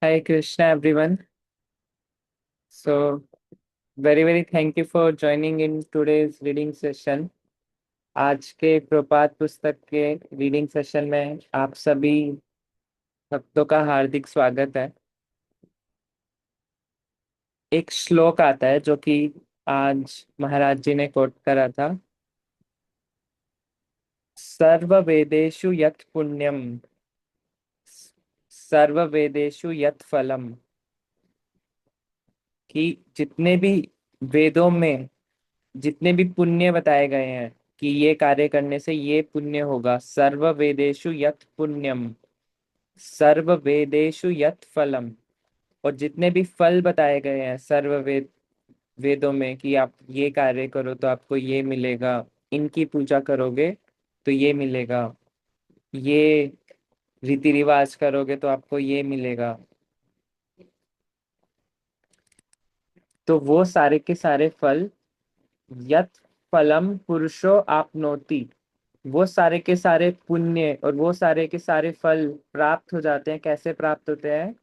Hi Krishna everyone. So very thank you for joining in today's reading session. आज के प्रपात पुस्तक के रीडिंग सेशन में आप सभी भक्तों का हार्दिक स्वागत है। एक श्लोक आता है जो कि आज महाराज जी ने कोट करा था। सर्व वेदेषु यत् पुण्यम सर्व वेदेषु यत् फलम, कि जितने भी वेदों में जितने भी पुण्य बताए गए हैं कि ये कार्य करने से ये पुण्य होगा। सर्व वेदेषु यत् पुण्यम सर्व वेदेषु यत् फलम, और जितने भी फल बताए गए हैं सर्व वेदों में कि आप ये कार्य करो तो आपको ये मिलेगा, इनकी पूजा करोगे तो ये मिलेगा, ये रीति रिवाज करोगे तो आपको ये मिलेगा। तो वो सारे के सारे फल, यत् फलम पुरुषो आपनोति, वो सारे के सारे पुण्य और वो सारे के सारे फल प्राप्त हो जाते हैं। कैसे प्राप्त होते हैं?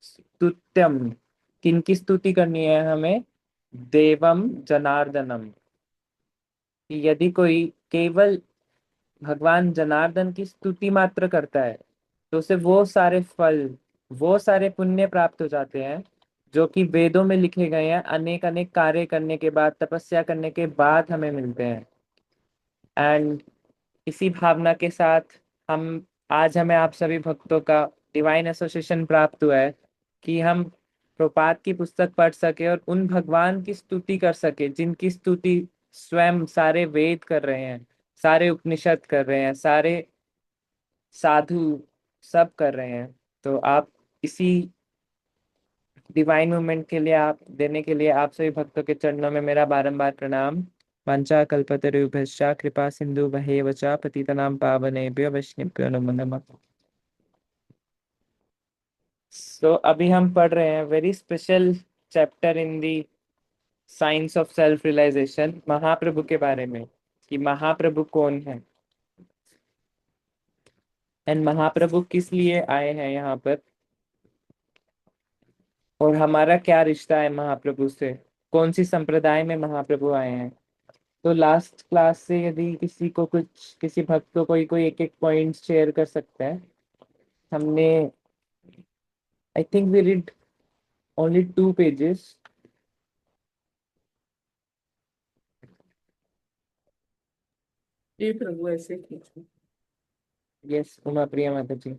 स्तुत्यम, किनकी स्तुति करनी है हमें? देवम जनार्दनम, कि यदि कोई केवल भगवान जनार्दन की स्तुति मात्र करता है तो उसे वो सारे फल, वो सारे पुण्य प्राप्त हो जाते हैं जो कि वेदों में लिखे गए हैं। अनेक अनेक कार्य करने के बाद, तपस्या करने के बाद हमें मिलते हैं। एंड इसी भावना के साथ हम आज हमें आप सभी भक्तों का डिवाइन एसोसिएशन प्राप्त हुआ है कि हम प्रपात की पुस्तक पढ़ सके और उन भगवान की स्तुति कर सके जिनकी स्तुति स्वयं सारे वेद कर रहे हैं, सारे उपनिषद कर रहे हैं, सारे साधु सब कर रहे हैं। तो आप इसी डिवाइन मूवमेंट के लिए, आप देने के लिए आप सभी भक्तों के चरणों में मेरा बारंबार प्रणाम। वाञ्छा कल्पतरुभ्यश्च कृपा सिंधु भैव च पतितनां पावनेभ्यो वैष्णवेभ्यो नमो नमः। सो अभी हम पढ़ रहे हैं very special chapter in the science of self realisation, Mahaprabhu के बारे में कि महाप्रभु कौन है एंड महाप्रभु किस लिए आए हैं यहाँ पर, और हमारा क्या रिश्ता है महाप्रभु से, कौन सी संप्रदाय में महाप्रभु आए हैं। तो लास्ट क्लास से यदि किसी को कुछ, किसी भक्त को कोई एक एक पॉइंट शेयर कर सकता है। हमने, I think we read only 2 pages. जी प्रभु, ऐसे कीजिए। यस उमा प्रिया माता जी,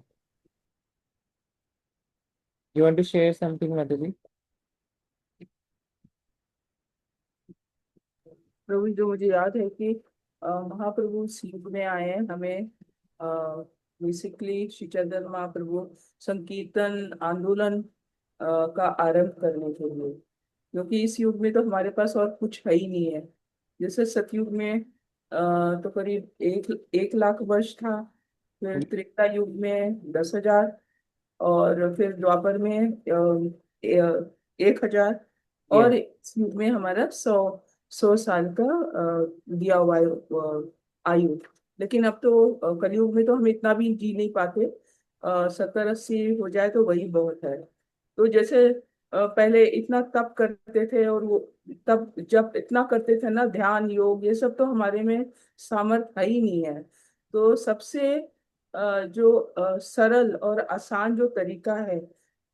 you want to share something माता जी? प्रभु, जो मुझे याद है कि महाप्रभु इस युग में आए हैं हमें बेसिकली श्री चैतन्य महाप्रभु संकीर्तन आंदोलन का आरंभ करने के लिए, क्योंकि इस युग में तो हमारे पास और कुछ है ही नहीं है। जैसे सतयुग में तो करीब 1 लाख वर्ष था। फिर त्रेता युग में 10,000, और फिर द्वापर में 1,000, और यस। इस युग में हमारा 100 100 साल का दिया हुआ है, आयु। लेकिन अब तो कलयुग में तो हम इतना भी जी नहीं पाते। 70 80 हो जाए तो वही बहुत है। तो जैसे पहले इतना तप करते थे, और वो तब जब इतना करते थे ना, ध्यान योग ये सब तो हमारे में सामर्थ्य है ही नहीं है। तो सबसे जो सरल और आसान जो तरीका है,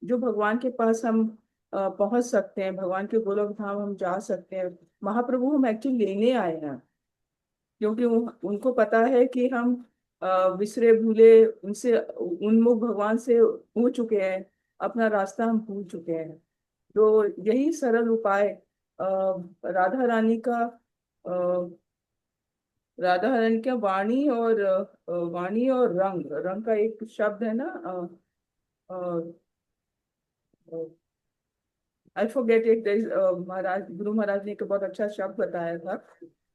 जो भगवान के पास हम पहुंच सकते हैं, भगवान के गोलोक धाम हम जा सकते हैं। महाप्रभु हम एक्चुअली लेने आए हैं, क्योंकि उनको पता है कि हम विसरे भूले उनसे उन्मुख भगवान से हो चुके हैं, अपना रास्ता हम भूल चुके हैं। तो यही सरल उपाय राधा रानी का, राधा रानी का वाणी और रंग, रंग का एक शब्द है ना, आई फॉरगेट इट। महाराज, गुरु महाराज ने एक बहुत अच्छा शब्द बताया था।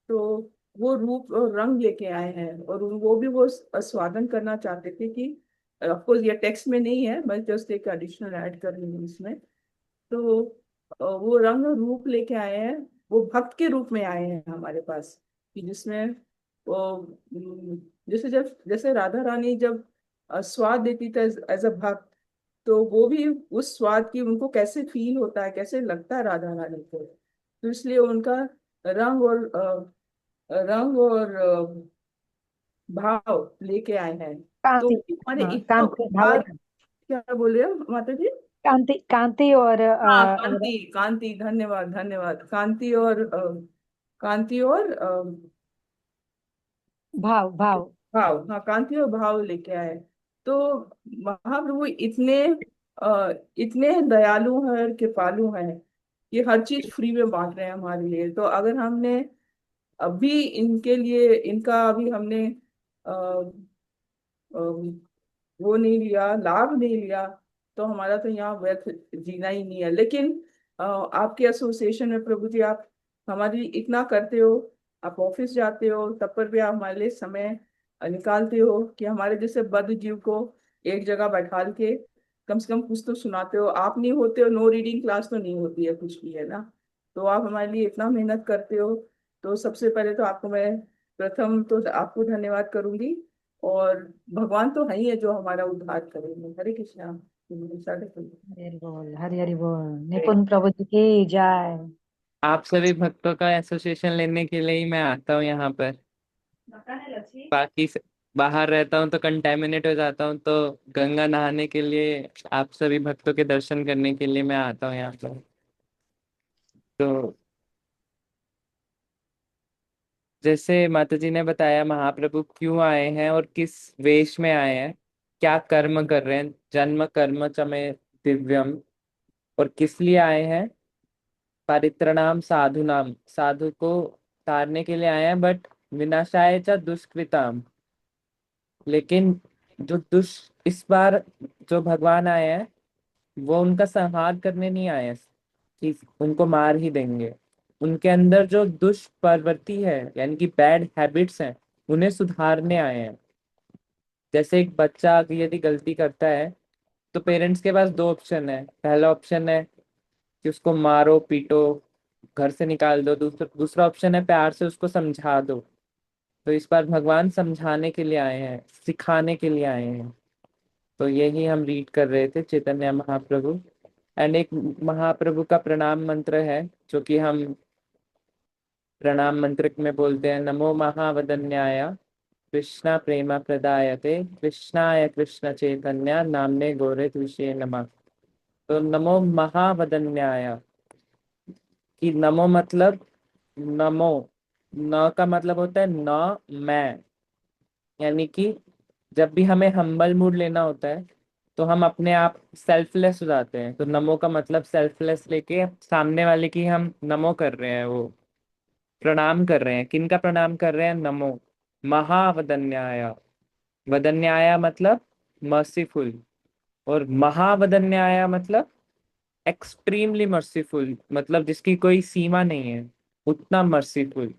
तो वो रूप और रंग लेके आए हैं, और वो भी वो आस्वादन करना चाहते थे कि ऑफकोर्स ये टेक्स्ट में नहीं है, मैं जस्ट एक एडिशनल ऐड कर रही हूँ इसमें। तो वो रंग और रूप लेके आए हैं, वो भक्त के रूप में आए हैं हमारे पास, कि जिसमें वो जैसे जब जैसे राधा रानी जब स्वाद देती थी एज अ भक्त, तो वो भी उस स्वाद की उनको कैसे फील होता है, कैसे लगता है राधा रानी को, तो इसलिए उनका रंग और रंग और भाव लेके आए हैं। तो कांति। हमारे हाँ, इतना कांति भाव है उद्धार, ना। क्या बोल रहे हो माता जी? कांति, कांति और हाँ, कांति, कांति, धन्यवाद धन्यवाद, कांति और कांति और भाव, भाव। भाव, हाँ, कांति और भाव लेके आए। तो महाप्रभु इतने इतने दयालु हैं और कृपालु हैं, ये हर चीज फ्री में बांट रहे हैं हमारे लिए। तो अगर हमने अभी इनके लिए, इनका अभी हमने वो नहीं लिया, लाभ नहीं लिया, तो हमारा तो यहाँ व्यर्थ जीना ही नहीं है। लेकिन आपके एसोसिएशन में प्रभु जी, आप हमारे लिए इतना करते हो, आप ऑफिस जाते हो तब पर भी आप हमारे लिए समय निकालते हो कि हमारे जैसे बद्ध जीव को एक जगह बैठा के कम से कम कुछ तो सुनाते हो। आप नहीं होते हो, नो रीडिंग क्लास तो नहीं होती है, कुछ भी है ना। तो आप हमारे लिए इतना मेहनत करते हो, तो सबसे पहले तो आपको मैं, प्रथम तो आपको धन्यवाद करूंगी। और भगवान तो है ही है जो हमारा उद्धार करेंगे। हरे कृष्णा। साढ़े तीन। हरि हरि बोल, हरि हरि बोल। निपुण प्रभु जी की जय। आप सभी भक्तों का एसोसिएशन लेने के लिए ही मैं आता हूँ यहाँ पर। बाकी बाहर रहता हूँ तो कंटेमिनेट हो जाता हूँ, तो गंगा नहाने के लिए, आप सभी भक्तों के दर्शन करने के लिए मैं आता हूँ यहाँ पर। तो जैसे माता जी ने बताया महाप्रभु क्यों आए हैं और किस वेश में आए हैं, क्या कर्म कर रहे हैं, जन्म कर्म चमे दिव्यम, और किस लिए आए हैं, परित्रणाम साधु नाम, साधु को तारने के लिए आए हैं, बट विनाशाय च दुष्कृताम। लेकिन जो इस बार जो भगवान आए हैं, वो उनका संहार करने नहीं आए हैं कि उनको मार ही देंगे। उनके अंदर जो दुष्प्रवृत्ति है, यानी कि बैड हैबिट्स हैं, उन्हें सुधारने आए हैं। जैसे एक बच्चा यदि गलती करता है, तो पेरेंट्स के पास दो ऑप्शन है। पहला ऑप्शन है कि उसको मारो पीटो, घर से निकाल दो। दूसरा दूसरा ऑप्शन है प्यार से उसको समझा दो। तो इस बार भगवान समझाने के लिए आए हैं, सिखाने के लिए आए हैं। तो यही हम रीड कर रहे थे चैतन्य महाप्रभु। एंड एक महाप्रभु का प्रणाम मंत्र है, जो कि हम प्रणाम मंत्र में बोलते हैं, नमो महावदन्याय कृष्णा प्रेमा प्रदायते कृष्णाय कृष्ण चैतन्य नामने गौरे विषय नमः। तो नमो महावदन्याय, कि नमो मतलब नमो, न का मतलब होता है न मैं, यानी कि जब भी हमें हम्बल मूड लेना होता है, तो हम अपने आप सेल्फलेस हो जाते हैं। तो नमो का मतलब सेल्फलेस लेके सामने वाले की हम नमो कर रहे हैं, वो प्रणाम कर रहे हैं। किनका प्रणाम कर रहे हैं? नमो महावदन्याय। वदन्याय मतलब मर्सीफुल, और महावदन्याय मतलब एक्सट्रीमली मर्सीफुल, मतलब जिसकी कोई सीमा नहीं है, उतना मर्सीफुल,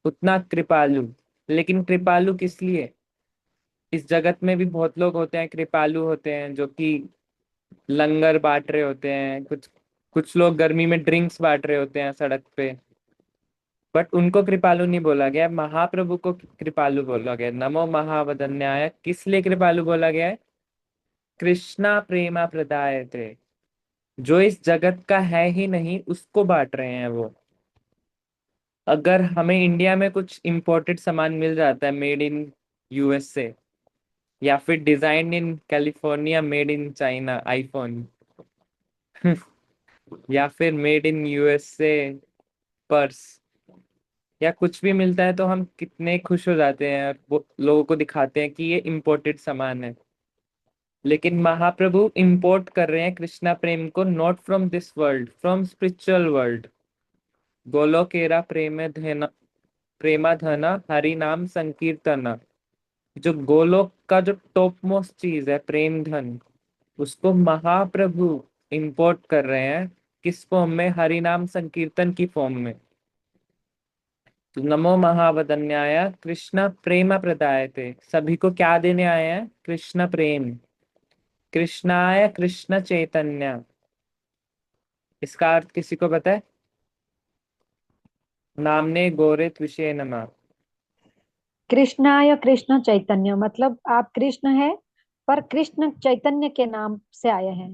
उतना कृपालु। लेकिन कृपालु किस लिए? इस जगत में भी बहुत लोग होते हैं कृपालु होते हैं, जो कि लंगर बांट रहे होते हैं, कुछ कुछ लोग गर्मी में ड्रिंक्स बांट रहे होते हैं सड़क पे, बट उनको कृपालु नहीं बोला गया। महाप्रभु को कृपालु बोला गया। नमो महावदन्याय किस लिए कृपालु बोला गया है? कृष्णा प्रेमा प्रदायते, जो इस जगत का है ही नहीं उसको बांट रहे हैं वो। अगर हमें इंडिया में कुछ इंपोर्टेड सामान मिल जाता है, मेड इन यूएसए, या फिर design in California made in China iPhone, या फिर मेड इन यूएसए पर्स, या कुछ भी मिलता है, तो हम कितने खुश हो जाते हैं और वो लोगों को दिखाते हैं कि ये इम्पोर्टेड सामान है। लेकिन महाप्रभु इंपोर्ट कर रहे हैं कृष्णा प्रेम को, not from this world, from spiritual world. गोलोकेरा प्रेम धन, प्रेमा धना हरि नाम संकीर्तना। जो गोलोक का जो टॉप मोस्ट चीज है प्रेम धन, उसको महाप्रभु इंपोर्ट कर रहे हैं। किस फॉर्म में? हरि नाम संकीर्तन की फॉर्म में। तो नमो महावदन्याय कृष्ण प्रेम प्रदायते, सभी को क्या देने आए हैं? कृष्ण प्रेम। कृष्णाय कृष्ण चैतन्य, इसका अर्थ किसी को पता है? नामने गोरे विषय नमः। कृष्णा या कृष्ण चैतन्य मतलब आप कृष्ण है पर कृष्ण चैतन्य के नाम से आए हैं।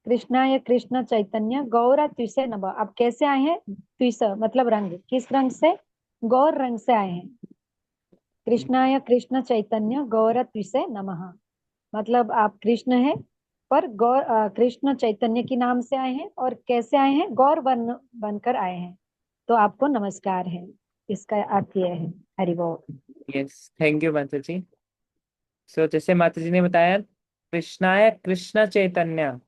कृष्णा या कृष्ण चैतन्य गौर त्विषे नमः। अब कैसे आए हैं? त्विष मतलब रंग, किस रंग से? गौर रंग से आए हैं। कृष्णा या कृष्ण चैतन्य गौर त्विषे नमः, मतलब आप कृष्ण हैं पर गौर कृष्ण चैतन्य के नाम से आए हैं, और कैसे आए हैं? गौर बनकर आए हैं, तो आपको नमस्कार है। इसका अर्थ यह है। हरि बोल। यस, थैंक यू माता जी। सो जैसे माता जी ने बताया, कृष्णाय कृष्ण चैतन्य,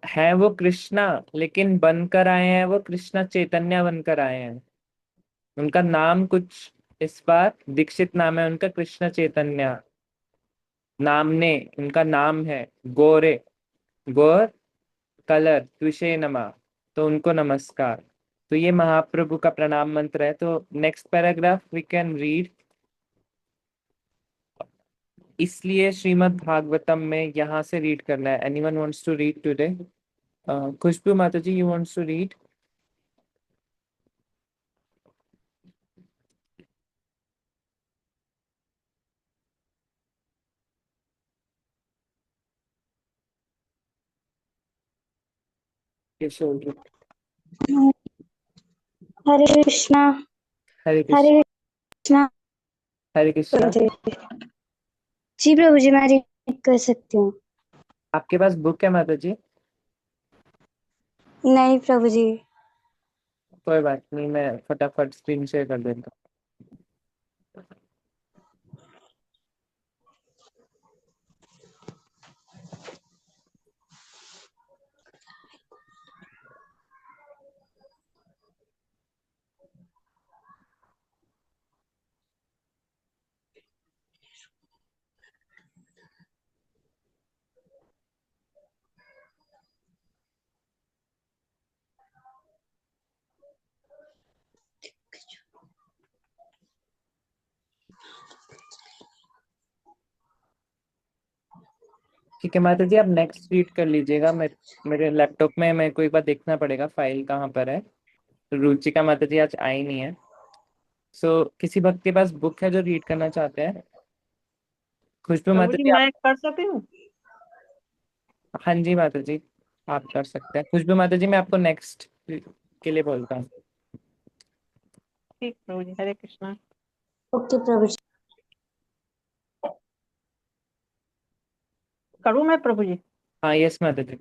है वो कृष्णा लेकिन बनकर आए हैं वो कृष्ण चैतन्य बनकर आए हैं। उनका नाम कुछ इस बार दीक्षित नाम है उनका, कृष्ण चैतन्य नाम ने, उनका नाम है गोरे, गौर कलर त्विषे नमा, तो उनको नमस्कार। तो ये महाप्रभु का प्रणाम मंत्र है। तो next paragraph we can read. इसलिए श्रीमद् भागवतम में यहाँ से रीड करना है। Anyone wants to read today? Khushbu माता जी, you wants to read? Hare Krishna. Hare Krishna. Hare Krishna. Hare Krishna. जी जी प्रभु जी, मैं रीड कर सकती हूँ। आपके पास बुक है माता जी? नहीं प्रभु जी। कोई बात नहीं, मैं फटाफट स्क्रीन शेयर कर देता हूँ। ठीक है माता जी, आप नेक्स्ट रीड कर लीजिएगा। मैं मेरे लैपटॉप में मेरे को एक बार देखना पड़ेगा फाइल कहाँ पर है। तो रुचिका माता जी आज आई नहीं है। किसी भक्त के पास बुक है जो रीड करना चाहते हैं? खुशबू प्रभु माता जी, जी आप? मैं कर सकती हूँ? हाँ जी माता जी, आप कर सकते हैं। खुशबू माता जी, मैं आपको नेक्स्ट के लिए बोलता हूँ। ठीक प्रभु जी, हरे कृष्णा। ओके प्रभु जी। करूँ मैं प्रभु जी? हाँ यस माता जी।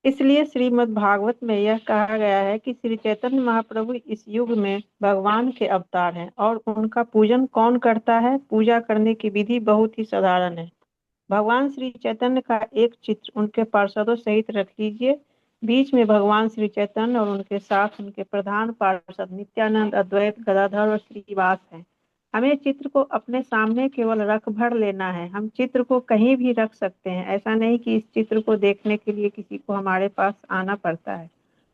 इसलिए श्रीमद् भागवत में यह कहा गया है कि श्री चैतन्य महाप्रभु इस युग में भगवान के अवतार हैं, और उनका पूजन कौन करता है? पूजा करने की विधि बहुत ही साधारण है। भगवान श्री चैतन्य का एक चित्र उनके पार्षदों सहित रख लीजिए। बीच में भगवान श्री चैतन्य और उनके साथ उनके प्रधान पार्षद नित्यानंद, अद्वैत, गदाधर और श्रीवास हैं। हमें चित्र को अपने सामने केवल रख भर लेना है। हम चित्र को कहीं भी रख सकते हैं। ऐसा नहीं कि इस चित्र को देखने के लिए किसी को हमारे पास आना पड़ता है।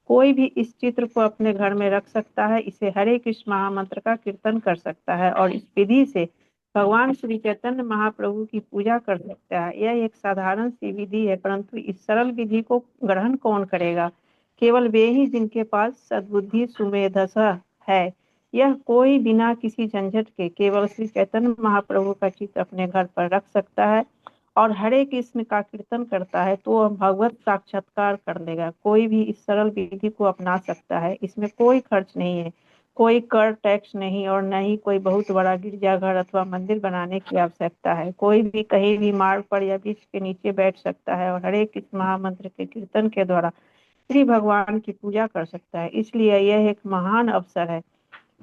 कोई भी इस चित्र को अपने घर में रख सकता है, इसे हरे कृष्ण महामंत्र का कीर्तन कर सकता है और इस विधि से भगवान श्री चैतन्य महाप्रभु की पूजा कर सकता है। यह एक साधारण सी विधि है, परंतु इस सरल विधि को ग्रहण कौन करेगा? केवल वे ही जिनके पास सद्बुद्धि सुमेधस है। यह कोई बिना किसी झंझट के केवल श्री चैतन्य महाप्रभु का चित्र अपने घर पर रख सकता है और हरे कृष्ण का कीर्तन करता है, तो वह भगवत साक्षात्कार कर लेगा। कोई भी इस सरल विधि को अपना सकता है। इसमें कोई खर्च नहीं है, कोई कर टैक्स नहीं, और न ही कोई बहुत बड़ा गिरजाघर अथवा मंदिर बनाने की आवश्यकता है। कोई भी कहीं भी मार्ग पर या वृक्ष के नीचे बैठ सकता है और हरे कृष्ण महामंत्र के कीर्तन के द्वारा श्री भगवान की पूजा कर सकता है। इसलिए यह एक महान अवसर है।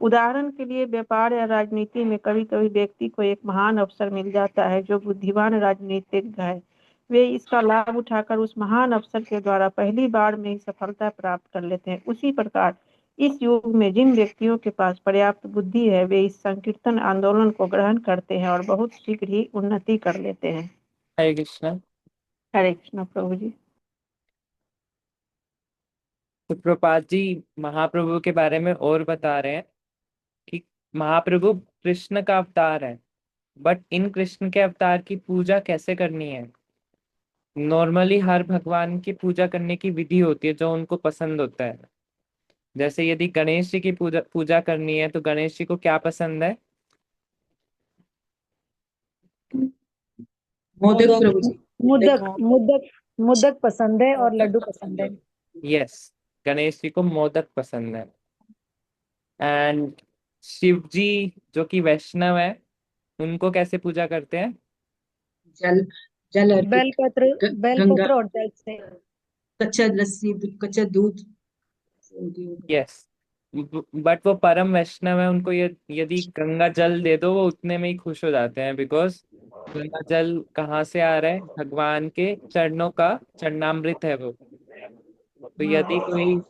उदाहरण के लिए व्यापार या राजनीति में कभी कभी व्यक्ति को एक महान अवसर मिल जाता है। जो बुद्धिमान राजनीतिज्ञ है, वे इसका लाभ उठाकर उस महान अवसर के द्वारा पहली बार में ही सफलता प्राप्त कर लेते हैं। उसी प्रकार इस युग में जिन व्यक्तियों के पास पर्याप्त बुद्धि है, वे इस संकीर्तन आंदोलन को ग्रहण करते हैं और बहुत शीघ्र ही उन्नति कर लेते हैं। हरे कृष्णा। हरे कृष्ण प्रभु जी। तो प्रभुपाद जी महाप्रभु के बारे में और बता रहे हैं कि महाप्रभु कृष्ण का अवतार है, बट इन कृष्ण के अवतार की पूजा कैसे करनी है? नॉर्मली हर भगवान की पूजा करने की विधि होती है जो उनको पसंद होता है। जैसे यदि गणेश जी की पूजा पूजा करनी है तो गणेश जी को क्या पसंद है? मोदक प्रभु जी। मुदक मोदक। मुदक मुदक पसंद है और लड्डू पसंद है। यस, गणेश जी को मोदक पसंद है। एंड शिव जी जो कि वैष्णव है, उनको कैसे पूजा करते हैं? जल जल अर्पित, बेलपत्र गंगा, बेलपत्र और जल से। कच्चा लस्सी, कच्चा दूध। यस, बट वो परम वैष्णव है, उनको यदि गंगा जल दे दो वो उतने में ही खुश हो जाते हैं, बिकॉज गंगा जल कहाँ से आ रहा है? भगवान के चरणों का चरणामृत है वो। तो यदि कोई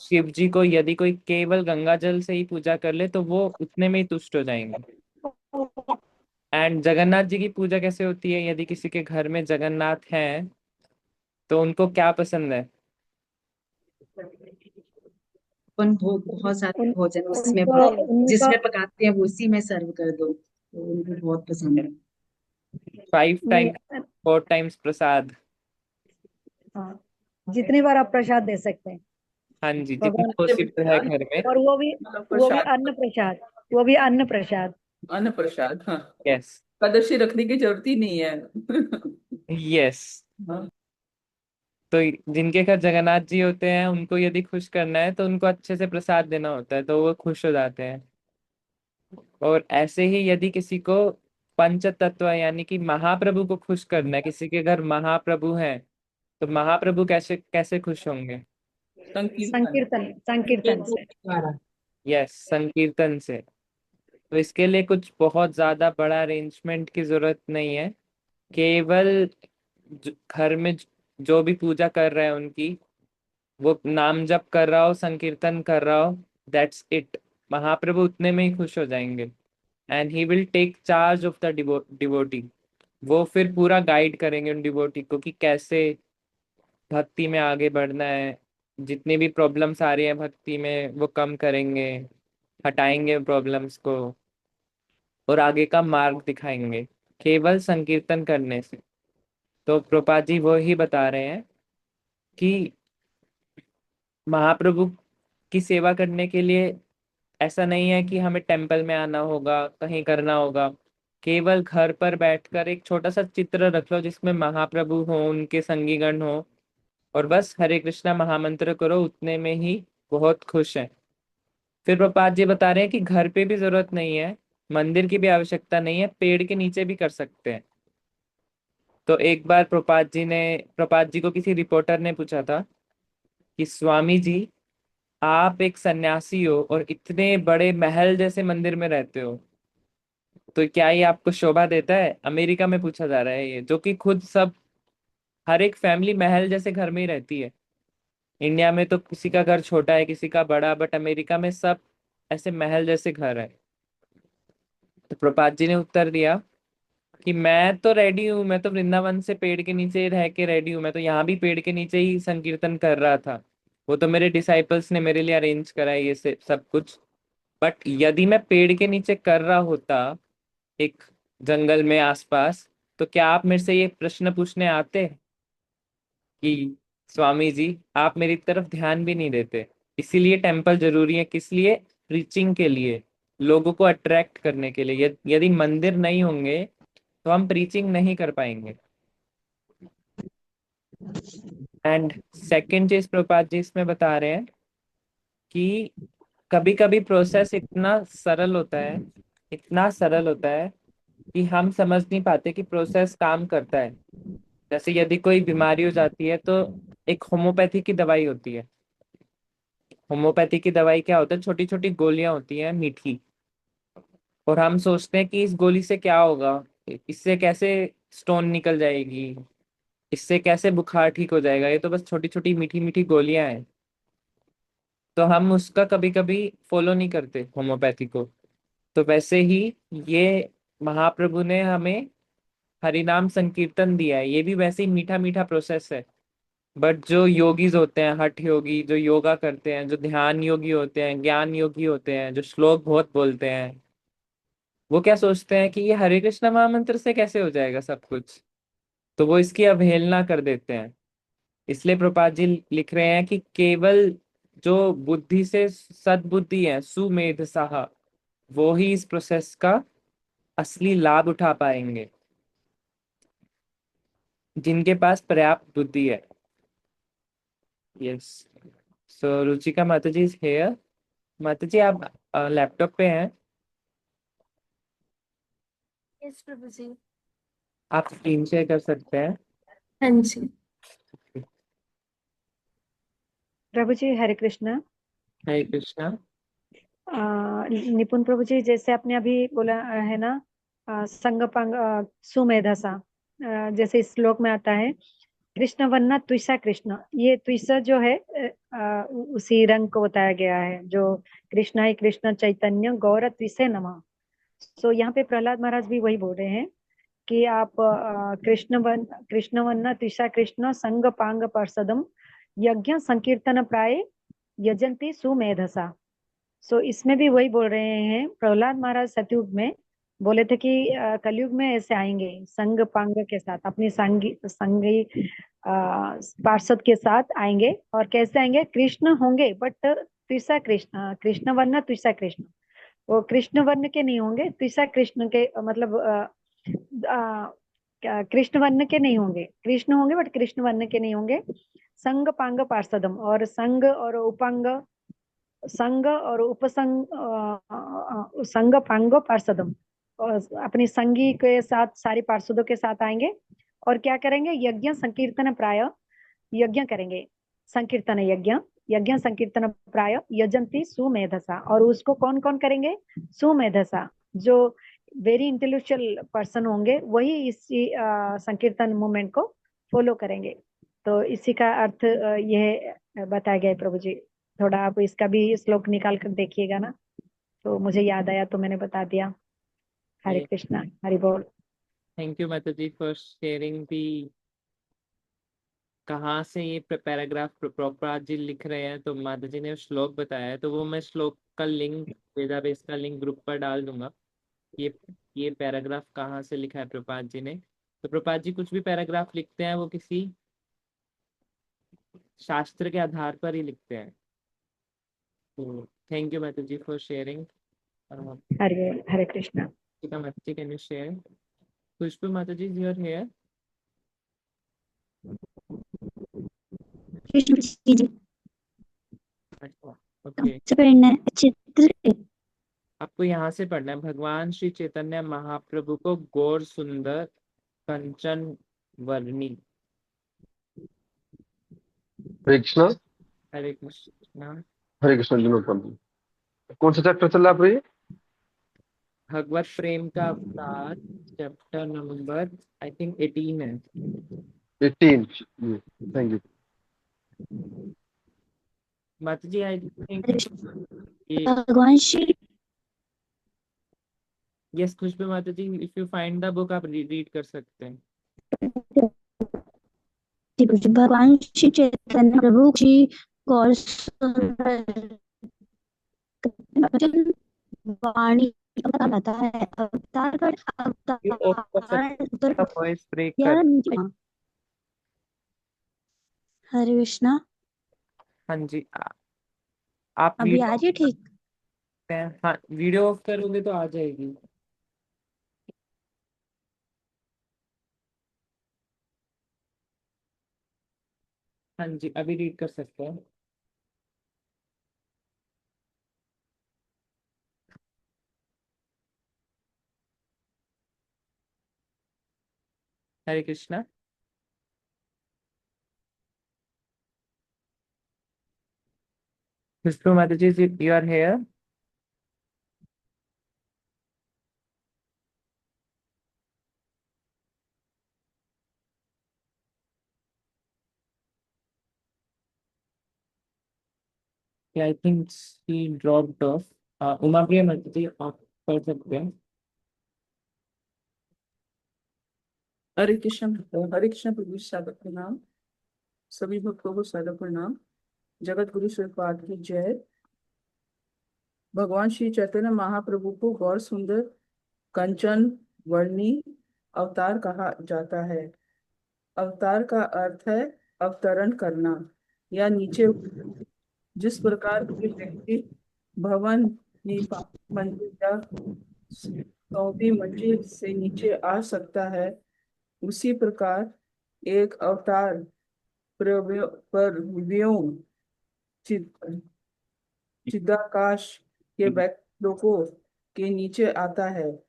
शिव जी को यदि कोई केवल गंगा जल से ही पूजा कर ले तो वो उतने में ही तुष्ट हो जाएंगे। एंड जगन्नाथ जी की पूजा कैसे होती है? यदि किसी के घर में जगन्नाथ हैं तो उनको क्या पसंद है? अपन बहुत सारे उन, भोजन उसमें उनको उनका जिसमें पकाते हैं वो उसी में सर्व कर दो, तो उनको बहुत पसंद है। 5 नहीं, टाइम्स 4 टाइम्स प्रसाद। हाँ, जितनी बार आप प्रसाद दे सकते हैं हाँ जी, जितना भगवान। पॉसिबल है घर में। और मतलब वो भी प्रसाद, अन्न प्रसाद, वो भी अन्न प्रसाद। अन्न प्रसाद, हाँ। यस कदशी रखने की जरूरत ही नहीं है। यस। हाँ। तो जिनके घर जगन्नाथ जी होते हैं उनको यदि खुश करना है तो उनको अच्छे से प्रसाद देना होता है, तो वो खुश हो जाते हैं। और ऐसे ही यदि किसी को पंच तत्व यानी कि महाप्रभु को खुश करना है, किसी के घर महाप्रभु हैं, तो महाप्रभु कैसे कैसे खुश होंगे? संकीर्तन। संकीर्तन संकीर्तन से। यस, संकीर्तन से। तो इसके लिए कुछ बहुत ज्यादा बड़ा अरेंजमेंट की जरूरत नहीं है। केवल घर में जो भी पूजा कर रहे हैं उनकी, वो नाम जप कर रहा हो, संकीर्तन कर रहा हो, दैट्स इट। महाप्रभु उतने में ही खुश हो जाएंगे। And he will take charge of the devotee. वो फिर पूरा गाइड करेंगे उन डिवोटी को कि कैसे भक्ति में आगे बढ़ना है। जितनी भी प्रॉब्लम्स आ रही है भक्ति में वो कम करेंगे, हटाएंगे प्रॉब्लम्स को और आगे का मार्ग दिखाएंगे केवल संकीर्तन करने से। तो प्रभुपाद जी वो ही बता रहे हैं कि महाप्रभु की सेवा करने के लिए ऐसा नहीं है कि हमें टेम्पल में आना होगा, कहीं करना होगा। केवल घर पर बैठकर एक छोटा सा चित्र रख लो जिसमें महाप्रभु हो, उनके संगीगण हो, और बस हरे कृष्णा महामंत्र करो, उतने में ही बहुत खुश है। फिर प्रभुपाद जी बता रहे हैं कि घर पे भी जरूरत नहीं है, मंदिर की भी आवश्यकता नहीं है, पेड़ के नीचे भी कर सकते हैं। तो एक बार प्रभुपाद जी को किसी रिपोर्टर ने पूछा था कि स्वामी जी, आप एक सन्यासी हो और इतने बड़े महल जैसे मंदिर में रहते हो, तो क्या ये आपको शोभा देता है? अमेरिका में पूछा जा रहा है ये, जो कि खुद सब हर एक फैमिली महल जैसे घर में ही रहती है। इंडिया में तो किसी का घर छोटा है, किसी का बड़ा, बट अमेरिका में सब ऐसे महल जैसे घर है। तो प्रभुपाद जी ने उत्तर दिया कि मैं तो रेडी हूँ, मैं तो वृंदावन से पेड़ के नीचे रह के रेडी हूँ, मैं तो यहाँ भी पेड़ के नीचे ही संकीर्तन कर रहा था। वो तो मेरे डिसाइपल्स ने मेरे लिए अरेंज करा है ये सब कुछ। बट यदि मैं पेड़ के नीचे कर रहा होता एक जंगल में आसपास, तो क्या आप मेरे से ये प्रश्न पूछने आते कि स्वामी जी आप मेरी तरफ ध्यान भी नहीं देते? इसीलिए टेम्पल जरूरी है, किस लिए? प्रीचिंग के लिए, लोगों को अट्रैक्ट करने के लिए। यदि मंदिर नहीं होंगे तो हम प्रीचिंग नहीं कर पाएंगे। एंड सेकंड चीज प्रभुपाद जी इसमें बता रहे हैं कि कभी कभी प्रोसेस इतना सरल होता है, इतना सरल होता है कि हम समझ नहीं पाते कि प्रोसेस काम करता है। जैसे यदि कोई बीमारी हो जाती है तो एक होम्योपैथी की दवाई होती है। होम्योपैथी की दवाई क्या होता है? छोटी छोटी गोलियां होती हैं मीठी, और हम सोचते हैं कि इस गोली से क्या होगा, इससे कैसे स्टोन निकल जाएगी, इससे कैसे बुखार ठीक हो जाएगा, ये तो बस छोटी छोटी मीठी मीठी गोलियां हैं। तो हम उसका कभी कभी फॉलो नहीं करते होम्योपैथी को। तो वैसे ही ये महाप्रभु ने हमें हरिनाम संकीर्तन दिया है, ये भी वैसे ही मीठा मीठा प्रोसेस है। बट जो योगीज होते हैं, हठ योगी जो योगा करते हैं, जो ध्यान योगी होते हैं, ज्ञान योगी होते हैं, जो श्लोक बहुत बोलते हैं, वो क्या सोचते हैं कि ये हरे कृष्ण महामंत्र से कैसे हो जाएगा सब कुछ, तो वो इसकी अवहेलना कर देते हैं। इसलिए प्रभुपाद जी लिख रहे हैं कि केवल जो बुद्धि से सद्बुद्धि है, सुमेध साहा, वो ही इस प्रोसेस का असली लाभ उठा पाएंगे, जिनके पास पर्याप्त बुद्धि है। यस, सो रुचिका माता जी इज हेयर। माता जी आप लैपटॉप पे हैं, यस प्रभु जी। आप स्क्रीन शेयर कर सकते हैं। हाँ जी। प्रभु जी हरे कृष्णा। हरे कृष्णा। निपुण प्रभु जी, जैसे आपने अभी बोला है ना, संगपांग सुमेधसा, जैसे इस श्लोक में आता है कृष्ण वन्ना त्विषा कृष्ण, ये त्विषा जो है उसी रंग को बताया गया है, जो कृष्ण है, कृष्ण चैतन्य गौर त्विषे नमः। सो यहाँ पे प्रहलाद महाराज भी वही बोल रहे हैं कि आप कृष्ण वन्ना त्विषा कृष्ण संग पांग पार्षदम यज्ञ संकीर्तन प्राय यजंती सुमेधसा। सो इसमें भी वही बोल रहे हैं, प्रहलाद महाराज सतयुग में बोले थे कि कलयुग में ऐसे आएंगे संग पांग के साथ, अपनी संगी पार्षद के साथ आएंगे। और कैसे आएंगे? कृष्ण होंगे बट त्रिषा कृष्ण, कृष्ण वर्ण त्रिषा कृष्ण, वो कृष्ण वर्ण के नहीं होंगे, त्रिषा कृष्ण के मतलब कृष्ण वर्ण के नहीं होंगे, कृष्ण होंगे बट कृष्ण वर्ण के नहीं होंगे। संग पांग पार्षदम, और संग और उपांग, संग और उपसंग संग पांगो पार्षदम, और अपनी संगी के साथ सारी पार्षदों के साथ आएंगे। और क्या करेंगे? यज्ञ संकीर्तन प्राय, यज्ञ करेंगे, संकीर्तन यज्ञ, यज्ञ संकीर्तन प्राय यजंती सुमेधसा। और उसको कौन कौन करेंगे? सुमेधसा, जो वेरी इंटेलेक्चुअल पर्सन होंगे वही इसी संकीर्तन मूवमेंट को फॉलो करेंगे। तो इसी का अर्थ यह बताया गया है प्रभु जी। थोड़ा आप इसका भी श्लोक निकाल कर देखिएगा ना, तो मुझे याद आया तो मैंने बता दिया। हरे कृष्णा, हरि बोल। थैंक यू माता जी फॉर शेयरिंग दी। कहाँ से ये पैराग्राफ प्रभुपाद जी लिख रहे हैं, तो माता जी ने श्लोक बताया है, तो वो मैं श्लोक का लिंक, वेदाबेस का लिंक ग्रुप पर डाल दूंगा। ये पैराग्राफ कहाँ से लिखा है प्रभुपाद जी ने। तो प्रभुपाद जी कुछ भी पैराग्राफ लिखते हैं वो किसी शास्त्र के आधार पर ही लिखते हैं। तो थैंक यू माता जी फॉर शेयरिंग। हरे हरे कृष्णा। माता जी कैन यू शेयर? पुष्प माता जी योर हेयर। कृष्ण जी जी अच्छा, ओके। से पढ़ना है चित्र। आपको यहाँ से पढ़ना है। भगवान श्री चैतन्य महाप्रभु को गौर सुंदर कंचन वर्णी। हरे कृष्णा। हरे कृष्णा। हरे कृष्णा जी, नो प्रॉब्लम। कौन सा चैप्टर चल रहा है आप ये? भगवत प्रेम का अवतार, चैप्टर नंबर आई थिंक 18 है। 18। Thank you. माता जी आई थिंक ये, भगवान श्री यस खुशबू माता जी, if you find the book आप रीड कर सकते हैं। भगवान श्री चैतन्य प्रभु जी गौर सुंदर कंचन वाणी आता है, अवतार कर ये ऑफ कर अवतार सकते उत्तर हैं, वॉइस ब्रेक या कर। हरे कृष्णा। हाँ जी, आप अभी आ वीडियो रही है ठीक? हैं? हाँ, वीडियो ऑफ करोगे तो आ जाएगी। हाँ जी, अभी रीड कर सकते हैं। हरे कृष्णा। खुशबू माता जी you are here. I think she dropped off. Uma Priya माता जी आप पढ़ सकते हैं। हरे कृष्ण प्रभु सादर प्रणाम। सभी भक्तों को सादर प्रणाम। जगत गुरु श्रीपाद की जय। भगवान श्री चैतन्य महाप्रभु को गौर सुंदर कंचन वर्णी अवतार कहा जाता है। अवतार का अर्थ है अवतरण करना या नीचे। जिस प्रकार कोई व्यक्ति भवन, मंदिर या तो भी मंजिल से नीचे आ सकता है, उसी प्रकार एक अवतार पर व्योम चिद- चिदाकाश के लोगों के नीचे आता है।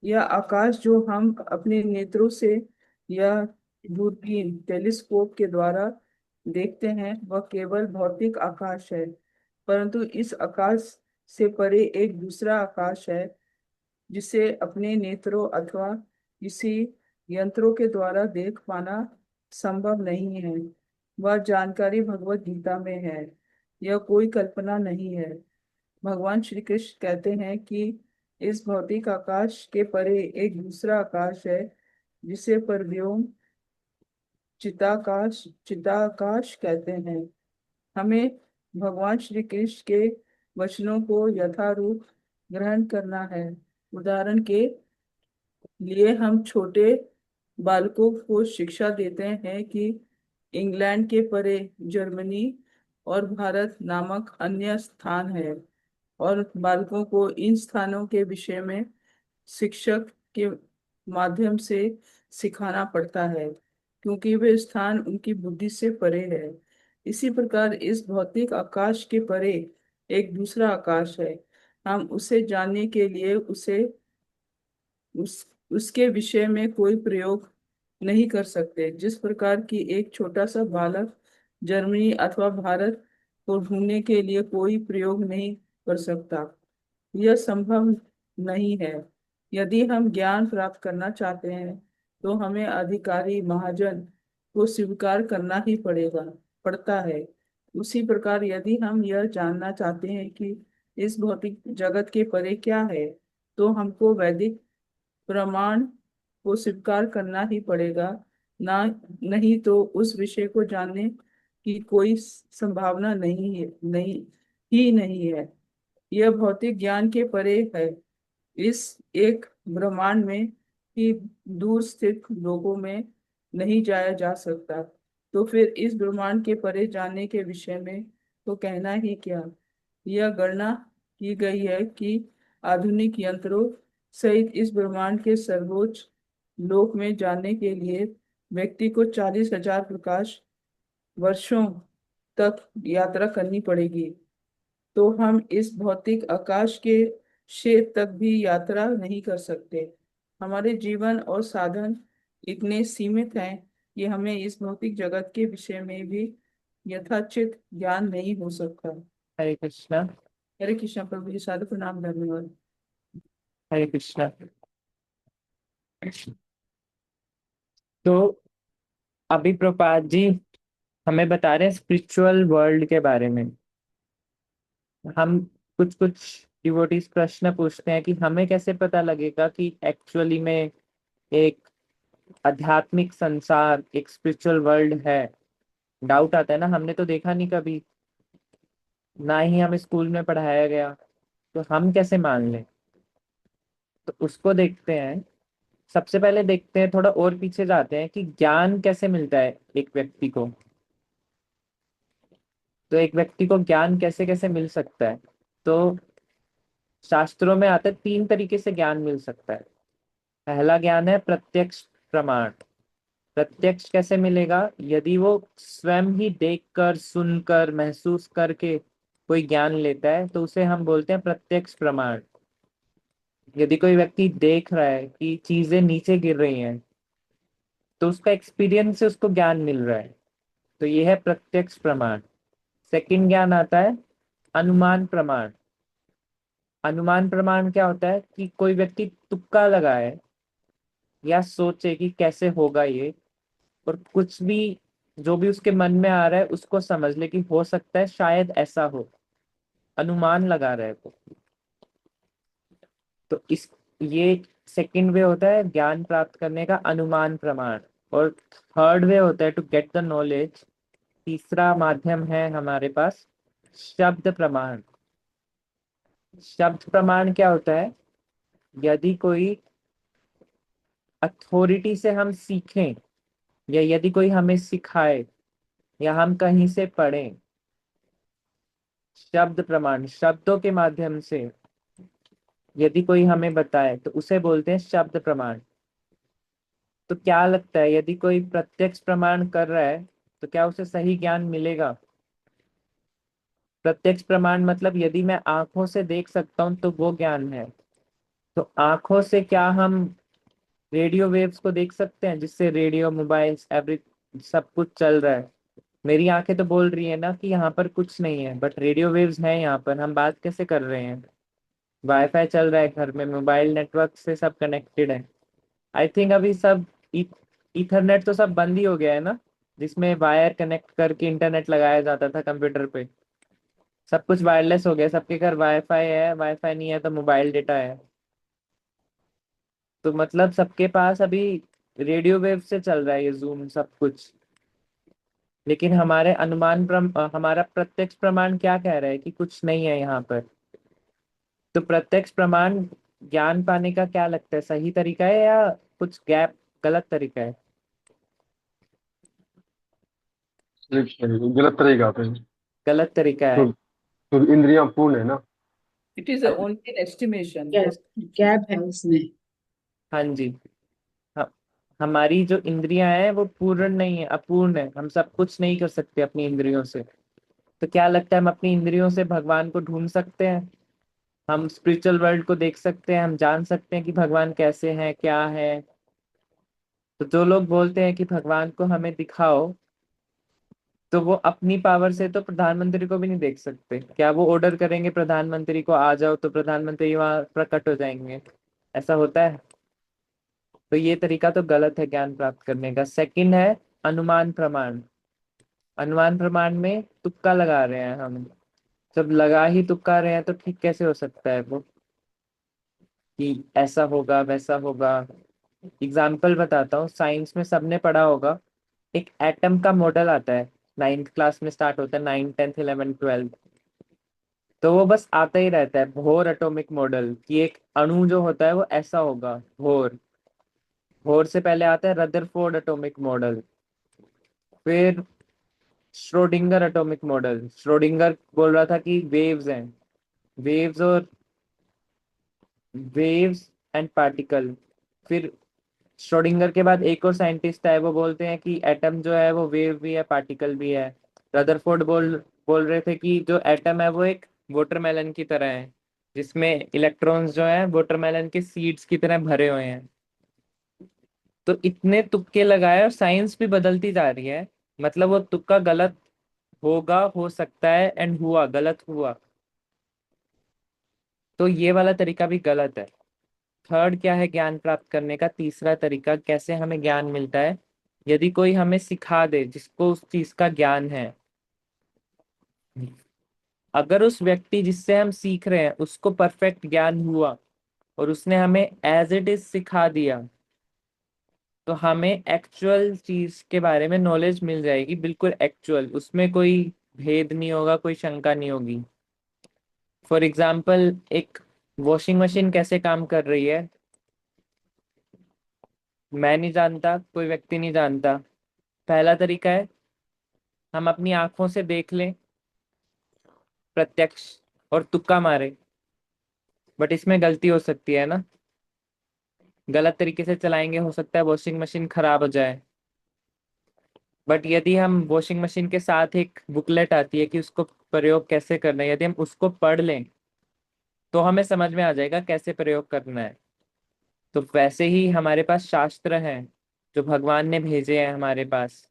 यह आकाश जो हम अपने नेत्रों से या दूरबीन टेलीस्कोप के द्वारा देखते हैं वह केवल भौतिक आकाश है, परंतु इस आकाश से परे एक दूसरा आकाश है जिसे अपने नेत्रों अथवा किसी यंत्रों के द्वारा देख पाना संभव नहीं है। वह जानकारी भगवत गीता में है, यह कोई कल्पना नहीं है। भगवान श्री कृष्ण कहते हैं कि इस भौतिक आकाश के परे एक दूसरा आकाश है जिसे परव्योम चिताकाश कहते हैं। हमें भगवान श्री कृष्ण के वचनों को यथारूप ग्रहण करना है। उदाहरण के लिए हम छोटे बालकों को शिक्षा देते हैं कि इंग्लैंड के परे जर्मनी और भारत नामक अन्य स्थान है, और बालकों को इन स्थानों के विषय में शिक्षक के माध्यम से सिखाना पड़ता है, क्योंकि वे स्थान उनकी बुद्धि से परे है। इसी प्रकार इस भौतिक आकाश के परे एक दूसरा आकाश है। हम उसे जानने के लिए उसके विषय में कोई प्रयोग नहीं कर सकते। जिस प्रकार की एक छोटा सा बालक जर्मनी अथवा भारत को ढूंढने के लिए कोई प्रयोग नहीं कर सकता, यह संभव नहीं है। यदि हम ज्ञान प्राप्त करना चाहते हैं तो हमें अधिकारी महाजन को स्वीकार करना ही पड़ता है। उसी प्रकार यदि हम यह जानना चाहते हैं कि इस भौतिक जगत के परे क्या है, तो हमको वैदिक प्रमाण को स्वीकार करना ही पड़ेगा। ना नहीं तो उस विषय को जानने की कोई संभावना नहीं है। यह भौतिक ज्ञान के परे है। इस एक ब्रह्मांड में ही दूर स्थित लोगों में नहीं जाया जा सकता, तो फिर इस ब्रह्मांड के परे जाने के विषय में तो कहना ही क्या। यह गणना की गई है कि आधुनिक यंत्रों सहित इस ब्रह्मांड के सर्वोच्च लोक में जाने के लिए व्यक्ति को 40,000 प्रकाश वर्षों तक यात्रा करनी पड़ेगी। तो हम इस भौतिक आकाश के क्षेत्र तक भी यात्रा नहीं कर सकते। हमारे जीवन और साधन इतने सीमित हैं कि हमें इस भौतिक जगत के विषय में भी यथाचित ज्ञान नहीं हो सकता। हरे कृष्णा। हरे कृष्ण प्रभु जी, साधु प्रणाम, धन्यवाद। हरे कृष्णा। तो अभी प्रपात जी हमें बता रहे हैं स्पिरिचुअल वर्ल्ड के बारे में। हम कुछ कुछ डिवोटीज प्रश्न पूछते हैं कि हमें कैसे पता लगेगा कि एक्चुअली में एक आध्यात्मिक संसार, एक स्पिरिचुअल वर्ल्ड है। डाउट आता है ना, हमने तो देखा नहीं कभी, ना ही हमें स्कूल में पढ़ाया गया, तो हम कैसे मान लें? तो उसको देखते हैं। सबसे पहले देखते हैं, थोड़ा और पीछे जाते हैं कि ज्ञान कैसे मिलता है एक व्यक्ति को। तो एक व्यक्ति को ज्ञान कैसे कैसे मिल सकता है? तो शास्त्रों में आता है 3 तरीके से ज्ञान मिल सकता है। पहला ज्ञान है प्रत्यक्ष प्रमाण। प्रत्यक्ष कैसे मिलेगा? यदि वो स्वयं ही देखकर, सुनकर, महसूस करके कोई ज्ञान लेता है तो उसे हम बोलते हैं प्रत्यक्ष प्रमाण। यदि कोई व्यक्ति देख रहा है कि चीजें नीचे गिर रही हैं तो उसका एक्सपीरियंस से उसको ज्ञान मिल रहा है, तो ये है प्रत्यक्ष प्रमाण। सेकंड ज्ञान आता है अनुमान प्रमाण। अनुमान प्रमाण क्या होता है कि कोई व्यक्ति तुक्का लगाए या सोचे कि कैसे होगा ये, और कुछ भी जो भी उसके मन में आ रहा है उसको समझ ले कि हो सकता है शायद ऐसा हो, अनुमान लगा रहा है वो। तो इस ये सेकंड वे होता है ज्ञान प्राप्त करने का, अनुमान प्रमाण। और थर्ड वे होता है टू गेट द नॉलेज। तीसरा माध्यम है हमारे पास शब्द प्रमाण। शब्द प्रमाण क्या होता है? यदि कोई अथॉरिटी से हम सीखें, या यदि कोई हमें सिखाए, या हम कहीं से पढ़ें, शब्द प्रमाण, शब्दों के माध्यम से यदि कोई हमें बताए तो उसे बोलते हैं शब्द प्रमाण। तो क्या लगता है, यदि कोई प्रत्यक्ष प्रमाण कर रहा है तो क्या उसे सही ज्ञान मिलेगा? प्रत्यक्ष प्रमाण मतलब यदि मैं आंखों से देख सकता हूं तो वो ज्ञान है। तो आंखों से क्या हम रेडियो वेव्स को देख सकते हैं, जिससे रेडियो, मोबाइल्स, एवरी सब कुछ चल रहा है? मेरी आंखें तो बोल रही है ना कि यहाँ पर कुछ नहीं है, बट रेडियो वेव्स हैं यहाँ पर, हम बात कैसे कर रहे हैं? वाईफाई चल रहा है घर में, मोबाइल नेटवर्क से सब कनेक्टेड है। आई थिंक अभी सब ईथरनेट तो सब बंद ही हो गया है ना, जिसमें वायर कनेक्ट करके इंटरनेट लगाया जाता था कंप्यूटर पे। सब कुछ वायरलेस हो गया, सबके घर वाईफाई है, वाईफाई नहीं है तो मोबाइल डेटा है। तो मतलब सबके पास अभी रेडियो वेव से चल रहा है ये जूम सब कुछ। लेकिन हमारा प्रत्यक्ष प्रमाण क्या कह रहा है कि कुछ नहीं है यहाँ पर। तो प्रत्यक्ष प्रमाण ज्ञान पाने का क्या लगता है, सही तरीका है या कुछ गलत तरीका है? गलत तरीका पे। गलत तरीका है। तो तो इंद्रियां पूर्ण है ना। It is only an estimation. Gap है उसमें। हाँ जी। ह- हमारी जो इंद्रियां हैं वो पूर्ण नहीं है, अपूर्ण है, हम सब कुछ नहीं कर सकते अपनी इंद्रियों से। तो क्या लगता है, हम अपनी इंद्रियों से भगवान को ढूंढ सकते हैं? हम स्पिरिचुअल वर्ल्ड को देख सकते हैं, हम जान सकते हैं कि भगवान कैसे हैं, क्या है? तो जो लोग बोलते हैं कि भगवान को हमें दिखाओ, तो वो अपनी पावर से तो प्रधानमंत्री को भी नहीं देख सकते। क्या वो ऑर्डर करेंगे प्रधानमंत्री को आ जाओ तो प्रधानमंत्री वहां प्रकट हो जाएंगे? ऐसा होता है? तो ये तरीका तो गलत है ज्ञान प्राप्त करने का। सेकंड है अनुमान प्रमाण। अनुमान प्रमाण में तुक्का लगा रहे हैं हम। जब लगा ही तुक्का रहे हैं तो ठीक कैसे हो सकता है वो कि ऐसा होगा वैसा होगा? एग्जाम्पल बताता हूँ, साइंस में सबने पढ़ा होगा, एक एटम का मॉडल आता है, 9th क्लास में स्टार्ट होता है, 9, 10th, 11, 12। तो वो बस आता ही रहता है, बोर एटॉमिक मॉडल, कि एक अणु जो होता है वो ऐसा होगा। बोर बोर से पहले आता है रदरफोर्ड एटॉमिक मॉडल। फिर श्रोडिंगर एटॉमिक मॉडल, श्रोडिंगर बोल रहा था कि वेव्स हैं, वेव्स और वेव्स एंड पार्टिकल। फिर श्रोडिंगर के बाद एक और साइंटिस्ट है, वो बोलते हैं कि एटम जो है वो वेव भी है, पार्टिकल भी है। रदरफोर्ड बोल रहे थे कि जो एटम है वो एक वाटरमेलन की तरह है, जिसमें इलेक्ट्रॉन्स जो है वाटरमेलन के सीड्स की तरह भरे हुए हैं। तो इतने तुक्के लगाए और साइंस भी बदलती जा रही है, मतलब वो तुक्का गलत होगा, हो सकता है, एंड हुआ, गलत हुआ। तो ये वाला तरीका भी गलत है। थर्ड क्या है ज्ञान प्राप्त करने का तीसरा तरीका, कैसे हमें ज्ञान मिलता है? यदि कोई हमें सिखा दे जिसको उस चीज का ज्ञान है, अगर उस व्यक्ति जिससे हम सीख रहे हैं उसको परफेक्ट ज्ञान हुआ और उसने हमें एज इट इज सिखा दिया, तो हमें एक्चुअल चीज के बारे में नॉलेज मिल जाएगी, बिल्कुल एक्चुअल, उसमें कोई भेद नहीं होगा, कोई शंका नहीं होगी। फॉर एग्जाम्पल, एक वॉशिंग मशीन कैसे काम कर रही है, मैं नहीं जानता, कोई व्यक्ति नहीं जानता। पहला तरीका है हम अपनी आंखों से देख लें प्रत्यक्ष और तुक्का मारे, बट इसमें गलती हो सकती है ना, गलत तरीके से चलाएंगे, हो सकता है वॉशिंग मशीन खराब हो जाए। बट यदि हम वॉशिंग मशीन के साथ एक बुकलेट आती है कि उसको प्रयोग कैसे करना है, यदि हम उसको पढ़ लें तो हमें समझ में आ जाएगा कैसे प्रयोग करना है। तो वैसे ही हमारे पास शास्त्र हैं जो भगवान ने भेजे हैं हमारे पास,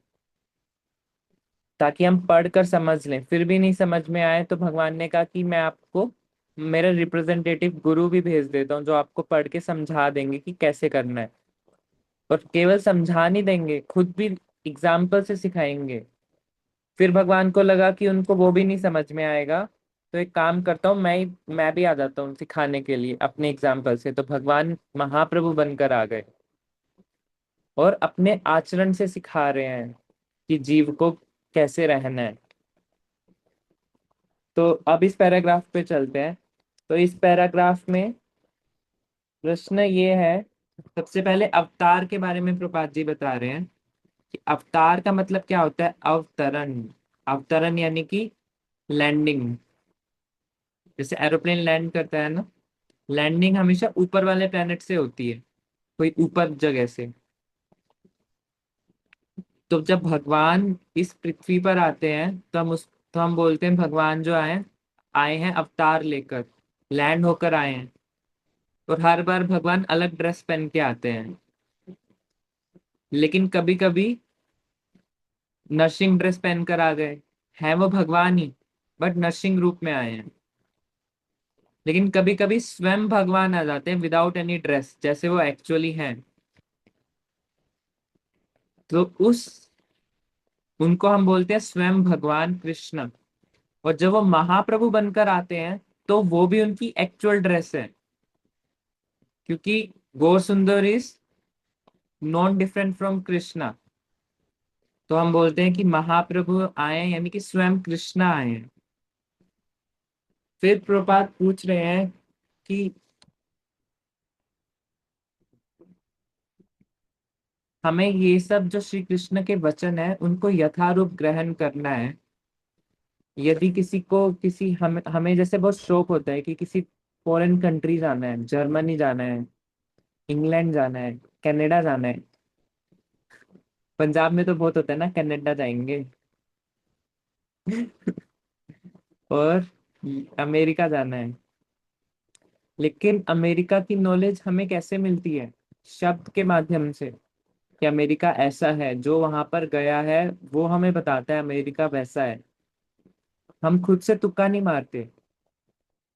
ताकि हम पढ़ कर समझ लें। फिर भी नहीं समझ में आए तो भगवान ने कहा कि मैं आपको मेरा रिप्रेजेंटेटिव गुरु भी भेज देता हूँ, जो आपको पढ़ के समझा देंगे कि कैसे करना है। और केवल समझा नहीं देंगे, खुद भी एग्जाम्पल से सिखाएंगे। फिर भगवान को लगा कि उनको वो भी नहीं समझ में आएगा, तो एक काम करता हूँ, मैं भी आ जाता हूँ सिखाने के लिए अपने एग्जाम्पल से। तो भगवान महाप्रभु बनकर आ गए और अपने आचरण से सिखा रहे हैं कि जीव को कैसे रहना है। तो अब इस पैराग्राफ पे चलते हैं। तो इस पैराग्राफ में प्रश्न ये है, सबसे पहले अवतार के बारे में प्रपात जी बता रहे हैं कि अवतार का मतलब क्या होता है। अवतरण, अवतरण यानी कि लैंडिंग, जैसे एरोप्लेन लैंड करता है ना, लैंडिंग हमेशा ऊपर वाले प्लेनेट से होती है, कोई ऊपर जगह से। तो जब भगवान इस पृथ्वी पर आते हैं तो हम बोलते हैं भगवान जो आए आए हैं अवतार लेकर, लैंड होकर आए हैं। और हर बार भगवान अलग ड्रेस पहन के आते हैं, लेकिन कभी कभी नर्सिंग ड्रेस पहनकर आ गए, हैं वो भगवान ही बट नर्सिंग रूप में आए हैं। लेकिन कभी कभी स्वयं भगवान आ जाते हैं विदाउट एनी ड्रेस, जैसे वो एक्चुअली हैं। तो उस उनको हम बोलते हैं स्वयं भगवान कृष्ण। और जब वो महाप्रभु बनकर आते हैं तो वो भी उनकी एक्चुअल ड्रेस है, क्योंकि गौर सुंदर is non different from Krishna. तो हम बोलते हैं कि महाप्रभु आए हैं, यानी कि स्वयं कृष्ण आए हैं। फिर प्रभुपाद पूछ रहे हैं कि हमें ये सब जो श्री कृष्ण के वचन है उनको यथारूप ग्रहण करना है। यदि किसी को किसी हमें जैसे बहुत शौक होता है कि किसी फॉरेन कंट्री जाना है, जर्मनी जाना है, इंग्लैंड जाना है, कनाडा जाना है। पंजाब में तो बहुत होता है ना, कनाडा जाएंगे। और अमेरिका जाना है। लेकिन अमेरिका की नॉलेज हमें कैसे मिलती है? शब्द के माध्यम से, कि अमेरिका ऐसा है। जो वहां पर गया है वो हमें बताता है अमेरिका वैसा है। हम खुद से तुक्का नहीं मारते।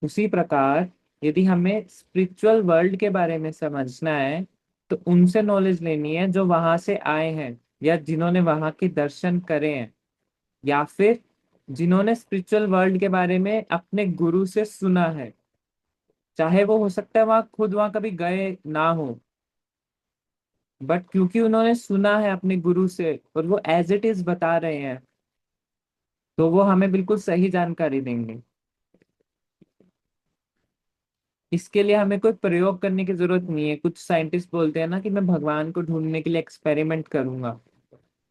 उसी प्रकार यदि हमें स्पिरिचुअल वर्ल्ड के बारे में समझना है तो उनसे नॉलेज लेनी है जो वहां से आए हैं, या जिन्होंने वहां के दर्शन करे हैं, या फिर जिन्होंने स्पिरिचुअल वर्ल्ड के बारे में अपने गुरु से सुना है। चाहे वो हो सकता है वहां खुद वहां कभी गए ना हो, बट क्योंकि उन्होंने सुना है अपने गुरु से और वो एज इट इज बता रहे हैं, तो वो हमें बिल्कुल सही जानकारी देंगे। इसके लिए हमें कोई प्रयोग करने की जरूरत नहीं है। कुछ साइंटिस्ट बोलते हैं ना कि मैं भगवान को ढूंढने के लिए एक्सपेरिमेंट करूंगा।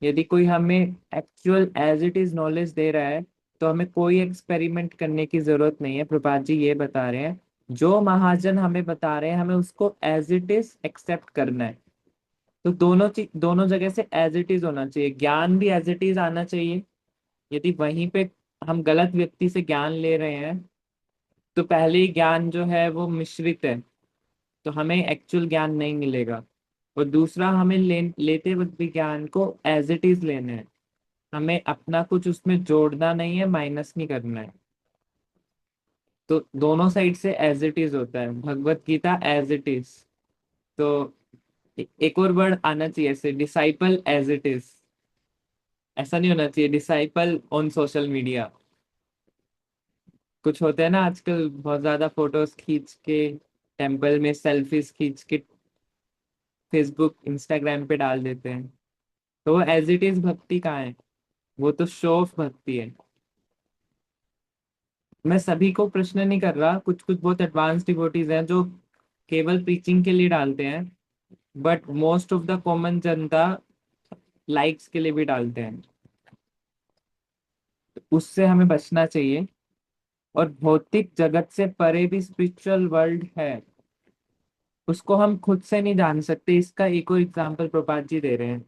यदि कोई हमें actual as it is knowledge दे रहा है तो हमें कोई एक्सपेरिमेंट करने की जरूरत नहीं है। प्रभात जी ये बता रहे हैं, जो महाजन हमें बता रहे हैं हमें उसको एज इट इज एक्सेप्ट करना है। तो दोनों चीज, दोनों जगह से एज इट इज होना चाहिए, ज्ञान भी एज इट इज आना चाहिए। यदि वहीं पे हम गलत व्यक्ति से ज्ञान ले रहे हैं तो पहले ही ज्ञान जो है वो मिश्रित है, तो हमें एक्चुअल ज्ञान नहीं मिलेगा। और दूसरा, हमें लेते वक्त भी ज्ञान को एज इट इज लेना है। हमें अपना कुछ उसमें जोड़ना नहीं है, माइनस नहीं करना है। तो दोनों साइड से एज इट इज होता है, Bhagavad Gita as it is. तो एक और वर्ड आना चाहिए ऐसे, डिसाइपल एज इट इज। ऐसा नहीं होना चाहिए डिसाइपल ऑन सोशल मीडिया। कुछ होते हैं ना आजकल बहुत ज्यादा फोटोज खींच के, टेम्पल में सेल्फीज खींच के फेसबुक इंस्टाग्राम पे डाल देते हैं। तो वो एज इट इज भक्ति कहाँ है? वो तो शो ऑफ भक्ति है। मैं सभी को प्रश्न नहीं कर रहा, कुछ कुछ बहुत एडवांस डिवोटीज हैं जो केवल प्रीचिंग के लिए डालते हैं, but most of the common Janata likes के लिए भी डालते हैं। तो उससे हमें बचना चाहिए। और भौतिक जगत से परे भी स्पिरिचुअल वर्ल्ड है, उसको हम खुद से नहीं जान सकते। इसका एक और एग्जाम्पल प्रपात जी दे रहे हैं।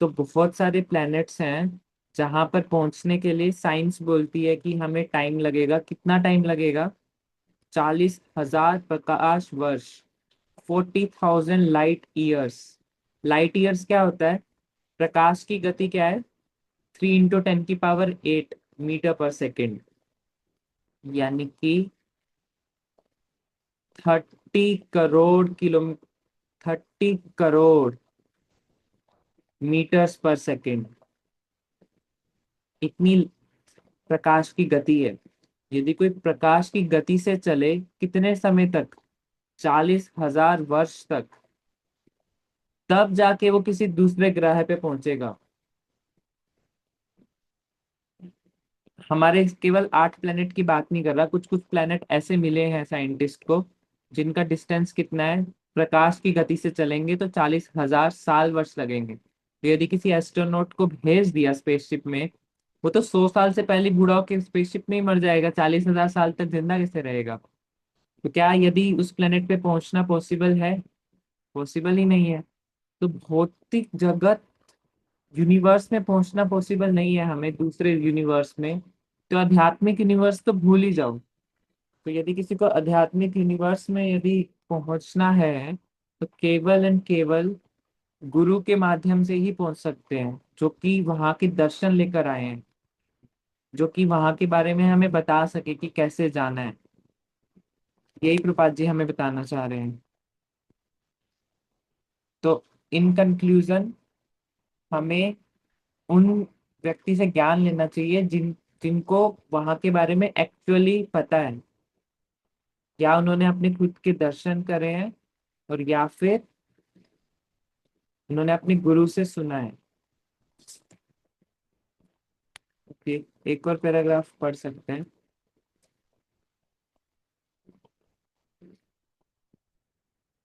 तो बहुत सारे प्लैनेट्स हैं जहां पर पहुंचने के लिए साइंस बोलती है कि हमें टाइम लगेगा। कितना टाइम लगेगा? 40,000 प्रकाश वर्ष, 40,000 लाइट ईयर्स। लाइट ईयर्स क्या होता है? प्रकाश की गति क्या है? 3 × 10⁸ मीटर पर सेकेंड, यानी कि 30 करोड़ मीटर्स पर सेकेंड। इतनी प्रकाश की गति है। यदि कोई प्रकाश की गति से चले कितने समय तक? 40,000 वर्ष तक, तब जाके वो किसी दूसरे ग्रह पे पहुंचेगा। हमारे केवल 8 प्लेनेट की बात नहीं कर रहा, कुछ कुछ प्लेनेट ऐसे मिले हैं साइंटिस्ट को जिनका डिस्टेंस कितना है? प्रकाश की गति से चलेंगे तो 40,000 साल वर्ष लगेंगे। तो यदि किसी एस्ट्रोनॉट को भेज दिया स्पेसशिप में, वो तो 100 साल से पहले बूढ़ा होकर स्पेसशिप में ही मर जाएगा, 40,000 साल तक जिंदा कैसे रहेगा? तो क्या यदि उस प्लेनेट पे पहुंचना पॉसिबल है? पॉसिबल ही नहीं है। तो भौतिक जगत, यूनिवर्स में पहुंचना पॉसिबल नहीं है हमें, दूसरे यूनिवर्स में। तो आध्यात्मिक यूनिवर्स तो भूल ही जाओ। तो यदि किसी को आध्यात्मिक यूनिवर्स में यदि पहुंचना है, तो केवल एंड केवल गुरु के माध्यम से ही पहुंच सकते हैं, जो कि वहां के दर्शन लेकर आए हैं, जो कि वहां के बारे में हमें बता सके कि कैसे जाना है। यही प्रपात जी हमें बताना चाह रहे हैं। तो इन कंक्लूजन, हमें उन व्यक्ति से ज्ञान लेना चाहिए जिनको वहां के बारे में एक्चुअली पता है, या उन्होंने अपने खुद के दर्शन करे हैं, और या फिर उन्होंने अपने गुरु से सुना है। ओके, एक और पैराग्राफ पढ़ सकते हैं।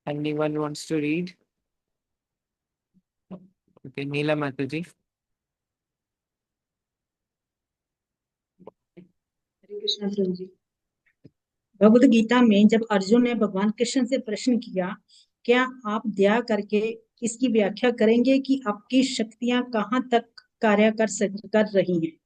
Anyone wants to read? Okay, नीला माता जी। हरे कृष्ण प्रभु जी। भगवत गीता में जब अर्जुन ने भगवान कृष्ण से प्रश्न किया, क्या आप दया करके इसकी व्याख्या करेंगे कि आपकी शक्तियां कहाँ तक कार्य कर रही हैं,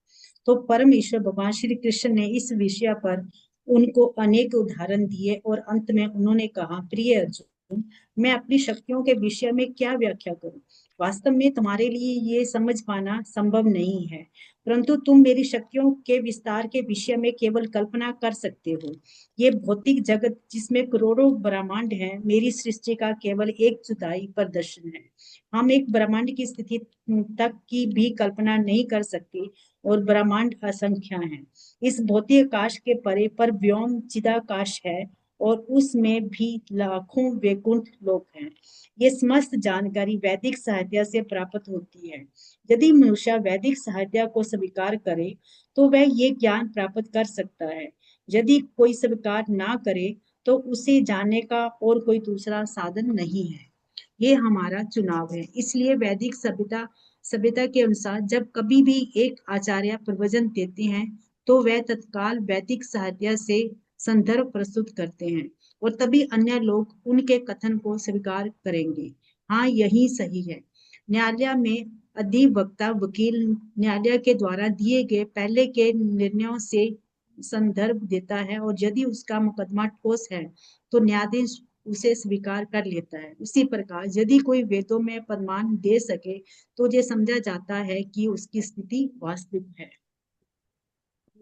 तो परमेश्वर भगवान श्री कृष्ण ने इस विषय पर उनको अनेक उदाहरण दिए और अंत में उन्होंने कहा, प्रिय अर्जुन, मैं अपनी शक्तियों के विषय में क्या व्याख्या करूं? वास्तव में तुम्हारे लिए ये समझ पाना संभव नहीं है, परंतु तुम मेरी शक्तियों के विस्तार के विषय में केवल कल्पना कर सकते हो। ये भौतिक जगत जिसमें करोड़ों ब्रह्मांड हैं, मेरी सृष्टि का केवल एक चौथाई प्रदर्शन है। हम एक ब्रह्मांड की स्थिति तक की भी कल्पना नहीं कर सकते और ब्रह्मांड असंख्य हैं। इस भौतिक आकाश के परे पर व्योम चिदाकाश है और उसमें भी लाखों वैकुंठ लोक हैं। ये समस्त जानकारी वैदिक साहित्य से प्राप्त होती है। यदि मनुष्य वैदिक साहित्य को स्वीकार करे तो वह ये ज्ञान प्राप्त कर सकता है। यदि कोई स्वीकार ना करे तो उसे जानने का और कोई दूसरा साधन नहीं है। ये हमारा चुनाव है। इसलिए वैदिक सभ्यता के अनुसार जब कभी भी एक आचार्य प्रवचन देते हैं तो वह तत्काल वैदिक साहित्य से संदर्भ प्रस्तुत करते हैं और तभी अन्य लोग उनके कथन को स्वीकार करेंगे। हाँ, यही सही है। न्यायालय में अधिवक्ता वकील न्यायालय के द्वारा दिए गए पहले के निर्णयों से संदर्भ देता है और यदि उसका मुकदमा ठोस है तो न्यायाधीश उसे स्वीकार कर लेता है। उसी प्रकार यदि कोई वेदों में प्रमाण दे सके तो ये समझा जाता है कि उसकी स्थिति वास्तविक है।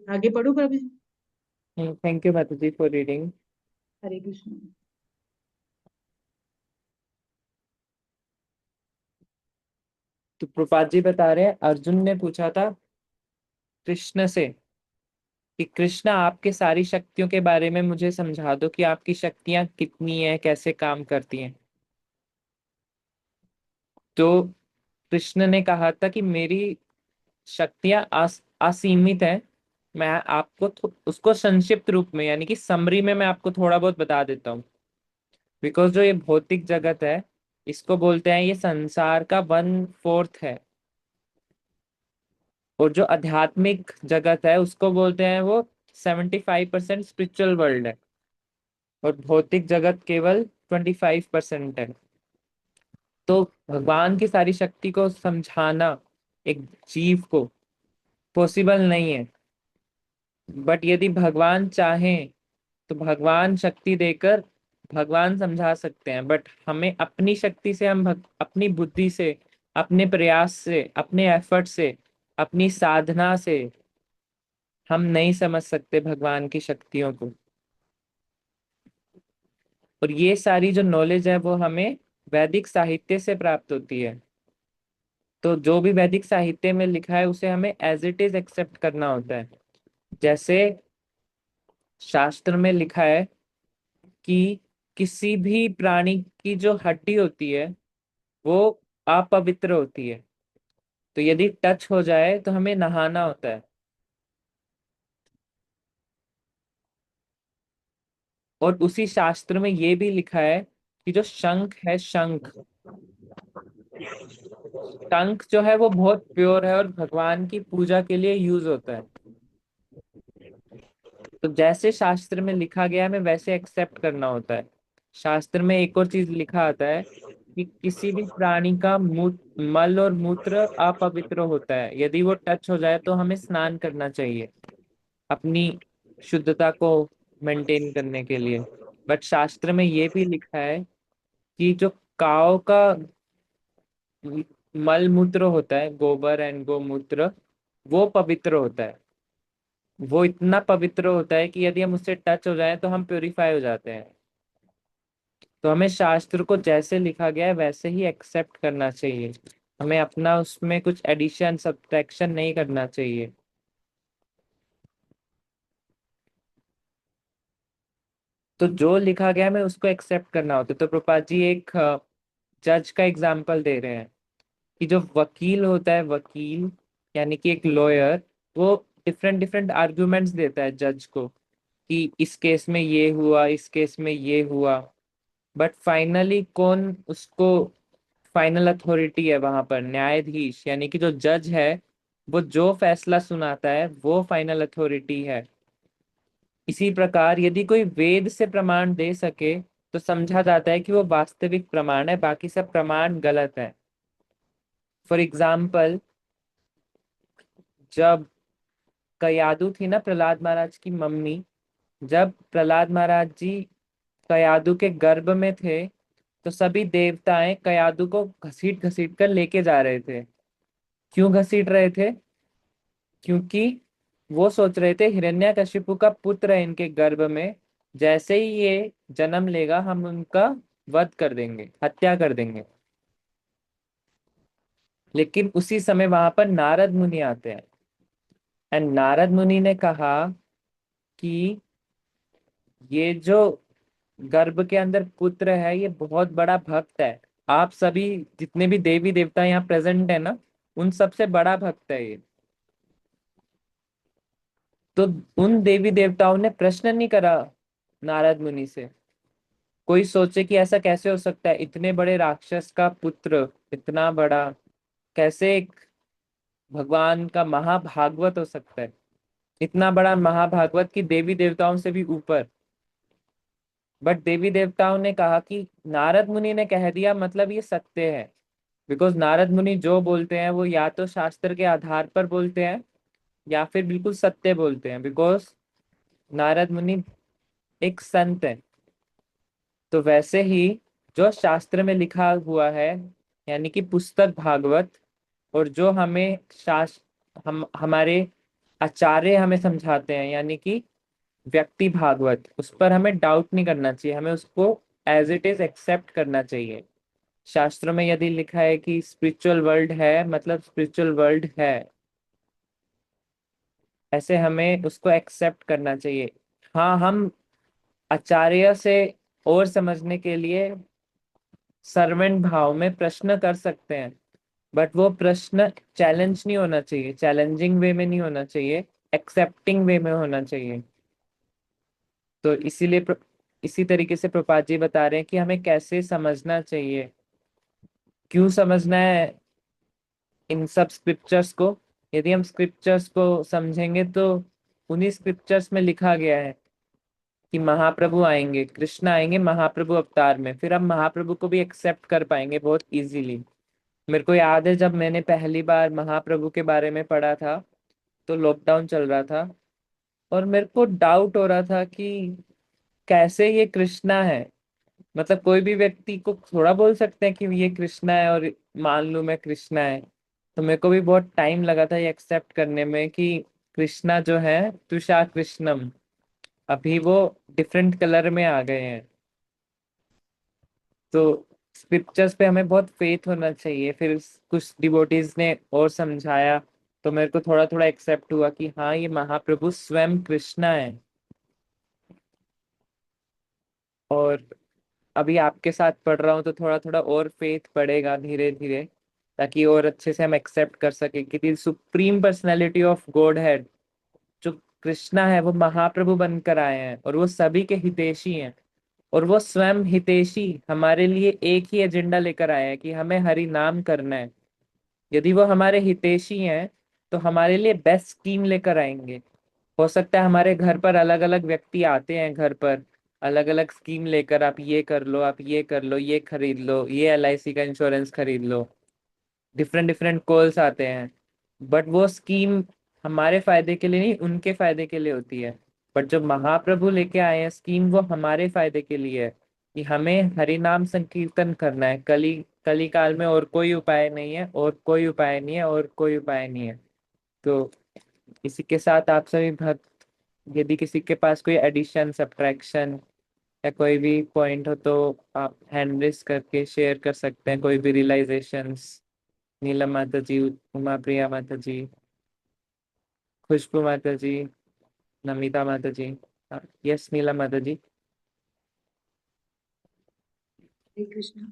आगे पढ़ो प्रभु जी। थैंक यू माता जी फॉर रीडिंग। हरे कृष्ण। तो प्रपात जी बता रहे हैं, अर्जुन ने पूछा था कृष्ण से कि कृष्ण, आपके सारी शक्तियों के बारे में मुझे समझा दो कि आपकी शक्तियां कितनी हैं, कैसे काम करती हैं। तो कृष्ण ने कहा था कि मेरी शक्तियां असीमित हैं। मैं आपको उसको संक्षिप्त रूप में, यानी कि समरी में मैं आपको थोड़ा बहुत बता देता हूँ। बिकॉज जो ये भौतिक जगत है, इसको बोलते हैं ये संसार का 1/4 है, और जो आध्यात्मिक जगत है उसको बोलते हैं वो 75% स्पिरिचुअल वर्ल्ड है, और भौतिक जगत केवल 25% है। तो भगवान की सारी शक्ति को समझाना एक जीव को पॉसिबल नहीं है। बट यदि भगवान चाहें तो भगवान शक्ति देकर भगवान समझा सकते हैं। बट हमें अपनी शक्ति से, अपनी बुद्धि से, अपने प्रयास से, अपने एफर्ट से, अपनी साधना से हम नहीं समझ सकते भगवान की शक्तियों को। और ये सारी जो नॉलेज है वो हमें वैदिक साहित्य से प्राप्त होती है। तो जो भी वैदिक साहित्य में लिखा है उसे हमें एज इट इज एक्सेप्ट करना होता है। जैसे शास्त्र में लिखा है कि किसी भी प्राणी की जो हड्डी होती है वो अपवित्र होती है, तो यदि टच हो जाए तो हमें नहाना होता है। और उसी शास्त्र में ये भी लिखा है कि जो शंख है, शंख शंख जो है वो बहुत प्योर है और भगवान की पूजा के लिए यूज होता है। तो जैसे शास्त्र में लिखा गया है हमें वैसे एक्सेप्ट करना होता है। शास्त्र में एक और चीज लिखा आता है कि किसी भी प्राणी का मल और मूत्र अपवित्र होता है, यदि वो टच हो जाए तो हमें स्नान करना चाहिए अपनी शुद्धता को मेंटेन करने के लिए। बट शास्त्र में ये भी लिखा है कि जो काव का मल मूत्र होता है, गोबर एंड गोमूत्र, वो पवित्र होता है। वो इतना पवित्र होता है कि यदि हम उससे टच हो जाएं तो हम प्योरीफाई हो जाते हैं। तो हमें शास्त्र को जैसे लिखा गया है वैसे ही एक्सेप्ट करना चाहिए। हमें अपना उसमें कुछ एडिशन सब्ट्रैक्शन नहीं करना चाहिए। तो जो लिखा गया है हमें उसको एक्सेप्ट करना होता है। तो प्रपात जी एक जज का एग्जाम्पल दे रहे हैं कि जो वकील होता है, वकील यानी कि एक लॉयर, वो डिफरेंट डिफरेंट आर्गुमेंट्स देता है जज को कि इस केस में ये हुआ, इस केस में ये हुआ। बट फाइनली कौन उसको फाइनल अथॉरिटी है वहां पर? न्यायाधीश यानी कि जो जज है, वो जो फैसला सुनाता है वो फाइनल अथॉरिटी है। इसी प्रकार यदि कोई वेद से प्रमाण दे सके तो समझा जाता है कि वो वास्तविक प्रमाण है, बाकी सब प्रमाण गलत है। फॉर एग्जाम्पल, जब कयादू थी ना प्रहलाद महाराज की मम्मी, जब प्रहलाद महाराज जी कयादू के गर्भ में थे तो सभी देवताएं कयादू को घसीट घसीट कर लेके जा रहे थे। क्यों घसीट रहे थे? क्योंकि वो सोच रहे थे हिरण्यकशिपु का पुत्र है इनके गर्भ में, जैसे ही ये जन्म लेगा हम उनका वध कर देंगे, हत्या कर देंगे। लेकिन उसी समय वहां पर नारद मुनि आते हैं एंड नारद मुनि ने कहा कि ये जो गर्भ के अंदर पुत्र है ये बहुत बड़ा भक्त है। आप सभी जितने भी देवी देवता यहाँ प्रेजेंट है ना, उन सबसे बड़ा भक्त है ये। तो उन देवी देवताओं ने प्रश्न नहीं करा नारद मुनि से। कोई सोचे कि ऐसा कैसे हो सकता है, इतने बड़े राक्षस का पुत्र, इतना बड़ा, कैसे एक भगवान का महाभागवत हो सकता है, इतना बड़ा महाभागवत की देवी देवताओं से भी ऊपर। बट देवी देवताओं ने कहा कि नारद मुनि ने कह दिया मतलब ये सत्य है। बिकॉज नारद मुनि जो बोलते हैं वो या तो शास्त्र के आधार पर बोलते हैं या फिर बिल्कुल सत्य बोलते हैं। बिकॉज नारद मुनि एक संत है। तो वैसे ही जो शास्त्र में लिखा हुआ है यानी कि पुस्तक भागवत, और जो हमें हम हमारे आचार्य हमें समझाते हैं यानी कि व्यक्ति भागवत, उस पर हमें डाउट नहीं करना चाहिए, हमें उसको एज इट इज एक्सेप्ट करना चाहिए। शास्त्रों में यदि लिखा है कि स्पिरिचुअल वर्ल्ड है मतलब स्पिरिचुअल वर्ल्ड है, ऐसे हमें उसको एक्सेप्ट करना चाहिए। हाँ, हम आचार्य से और समझने के लिए सर्वेंट भाव में प्रश्न कर सकते हैं, बट वो प्रश्न चैलेंज नहीं होना चाहिए, चैलेंजिंग वे में नहीं होना चाहिए, एक्सेप्टिंग वे में होना चाहिए। तो इसीलिए इसी तरीके से प्रपात जी बता रहे हैं कि हमें कैसे समझना चाहिए, क्यों समझना है इन सब स्क्रिप्चर्स को। यदि हम स्क्रिप्चर्स को समझेंगे तो उन्हीं स्क्रिप्चर्स में लिखा गया है कि महाप्रभु आएंगे, कृष्ण आएंगे महाप्रभु अवतार में, फिर हम महाप्रभु को भी एक्सेप्ट कर पाएंगे बहुत इजीली। मेरे को याद है जब मैंने पहली बार महाप्रभु के बारे में पढ़ा था तो लॉकडाउन चल रहा था और मेरे को डाउट हो रहा था कि कैसे ये कृष्णा है। मतलब कोई भी व्यक्ति को थोड़ा बोल सकते हैं कि ये कृष्णा है और मान लूं मैं कृष्णा है। तो मेरे को भी बहुत टाइम लगा था ये एक्सेप्ट करने में कि कृष्णा जो है तुषार कृष्णम, अभी वो डिफरेंट कलर में आ गए हैं। तो स्क्रिप्चर्स पे हमें बहुत फेथ होना चाहिए। फिर कुछ डिवोटीज ने और समझाया तो मेरे को थोड़ा थोड़ा एक्सेप्ट हुआ कि हाँ ये महाप्रभु स्वयं कृष्णा है। और अभी आपके साथ पढ़ रहा हूँ तो थोड़ा थोड़ा और फेथ बढ़ेगा धीरे धीरे, ताकि और अच्छे से हम एक्सेप्ट कर सके कि सुप्रीम पर्सनैलिटी ऑफ गॉड है जो कृष्णा है वो महाप्रभु बनकर आए हैं और वो सभी के हितैषी हैं। और वो स्वयं हितैषी हमारे लिए एक ही एजेंडा लेकर आए हैं कि हमें हरि नाम करना है। यदि वो हमारे हितैषी हैं तो हमारे लिए बेस्ट स्कीम लेकर आएंगे। हो सकता है हमारे घर पर अलग अलग व्यक्ति आते हैं, घर पर अलग अलग स्कीम लेकर, आप ये कर लो, आप ये कर लो, ये खरीद लो, ये LIC का इंश्योरेंस खरीद लो। डिफरेंट डिफरेंट कॉल्स आते हैं, बट वो स्कीम हमारे फायदे के लिए नहीं, उनके फायदे के लिए होती है। बट जो महाप्रभु लेके आए हैं स्कीम, वो हमारे फायदे के लिए है कि हमें हरि नाम संकीर्तन करना है। कली काल में और कोई उपाय नहीं है, और कोई उपाय नहीं है, और कोई उपाय नहीं है। तो इसी के साथ आप सभी भक्त, यदि किसी के पास कोई एडिशन, सब्ट्रैक्शन या कोई भी पॉइंट हो तो आप हैंड रेस करके शेयर कर सकते हैं, कोई भी रियलाइजेशंस। नीलम माता जी, उमा प्रिया माता जी, खुशबू माता जी, नमिता माता जी। यस नीलम माता जी। हरे कृष्णा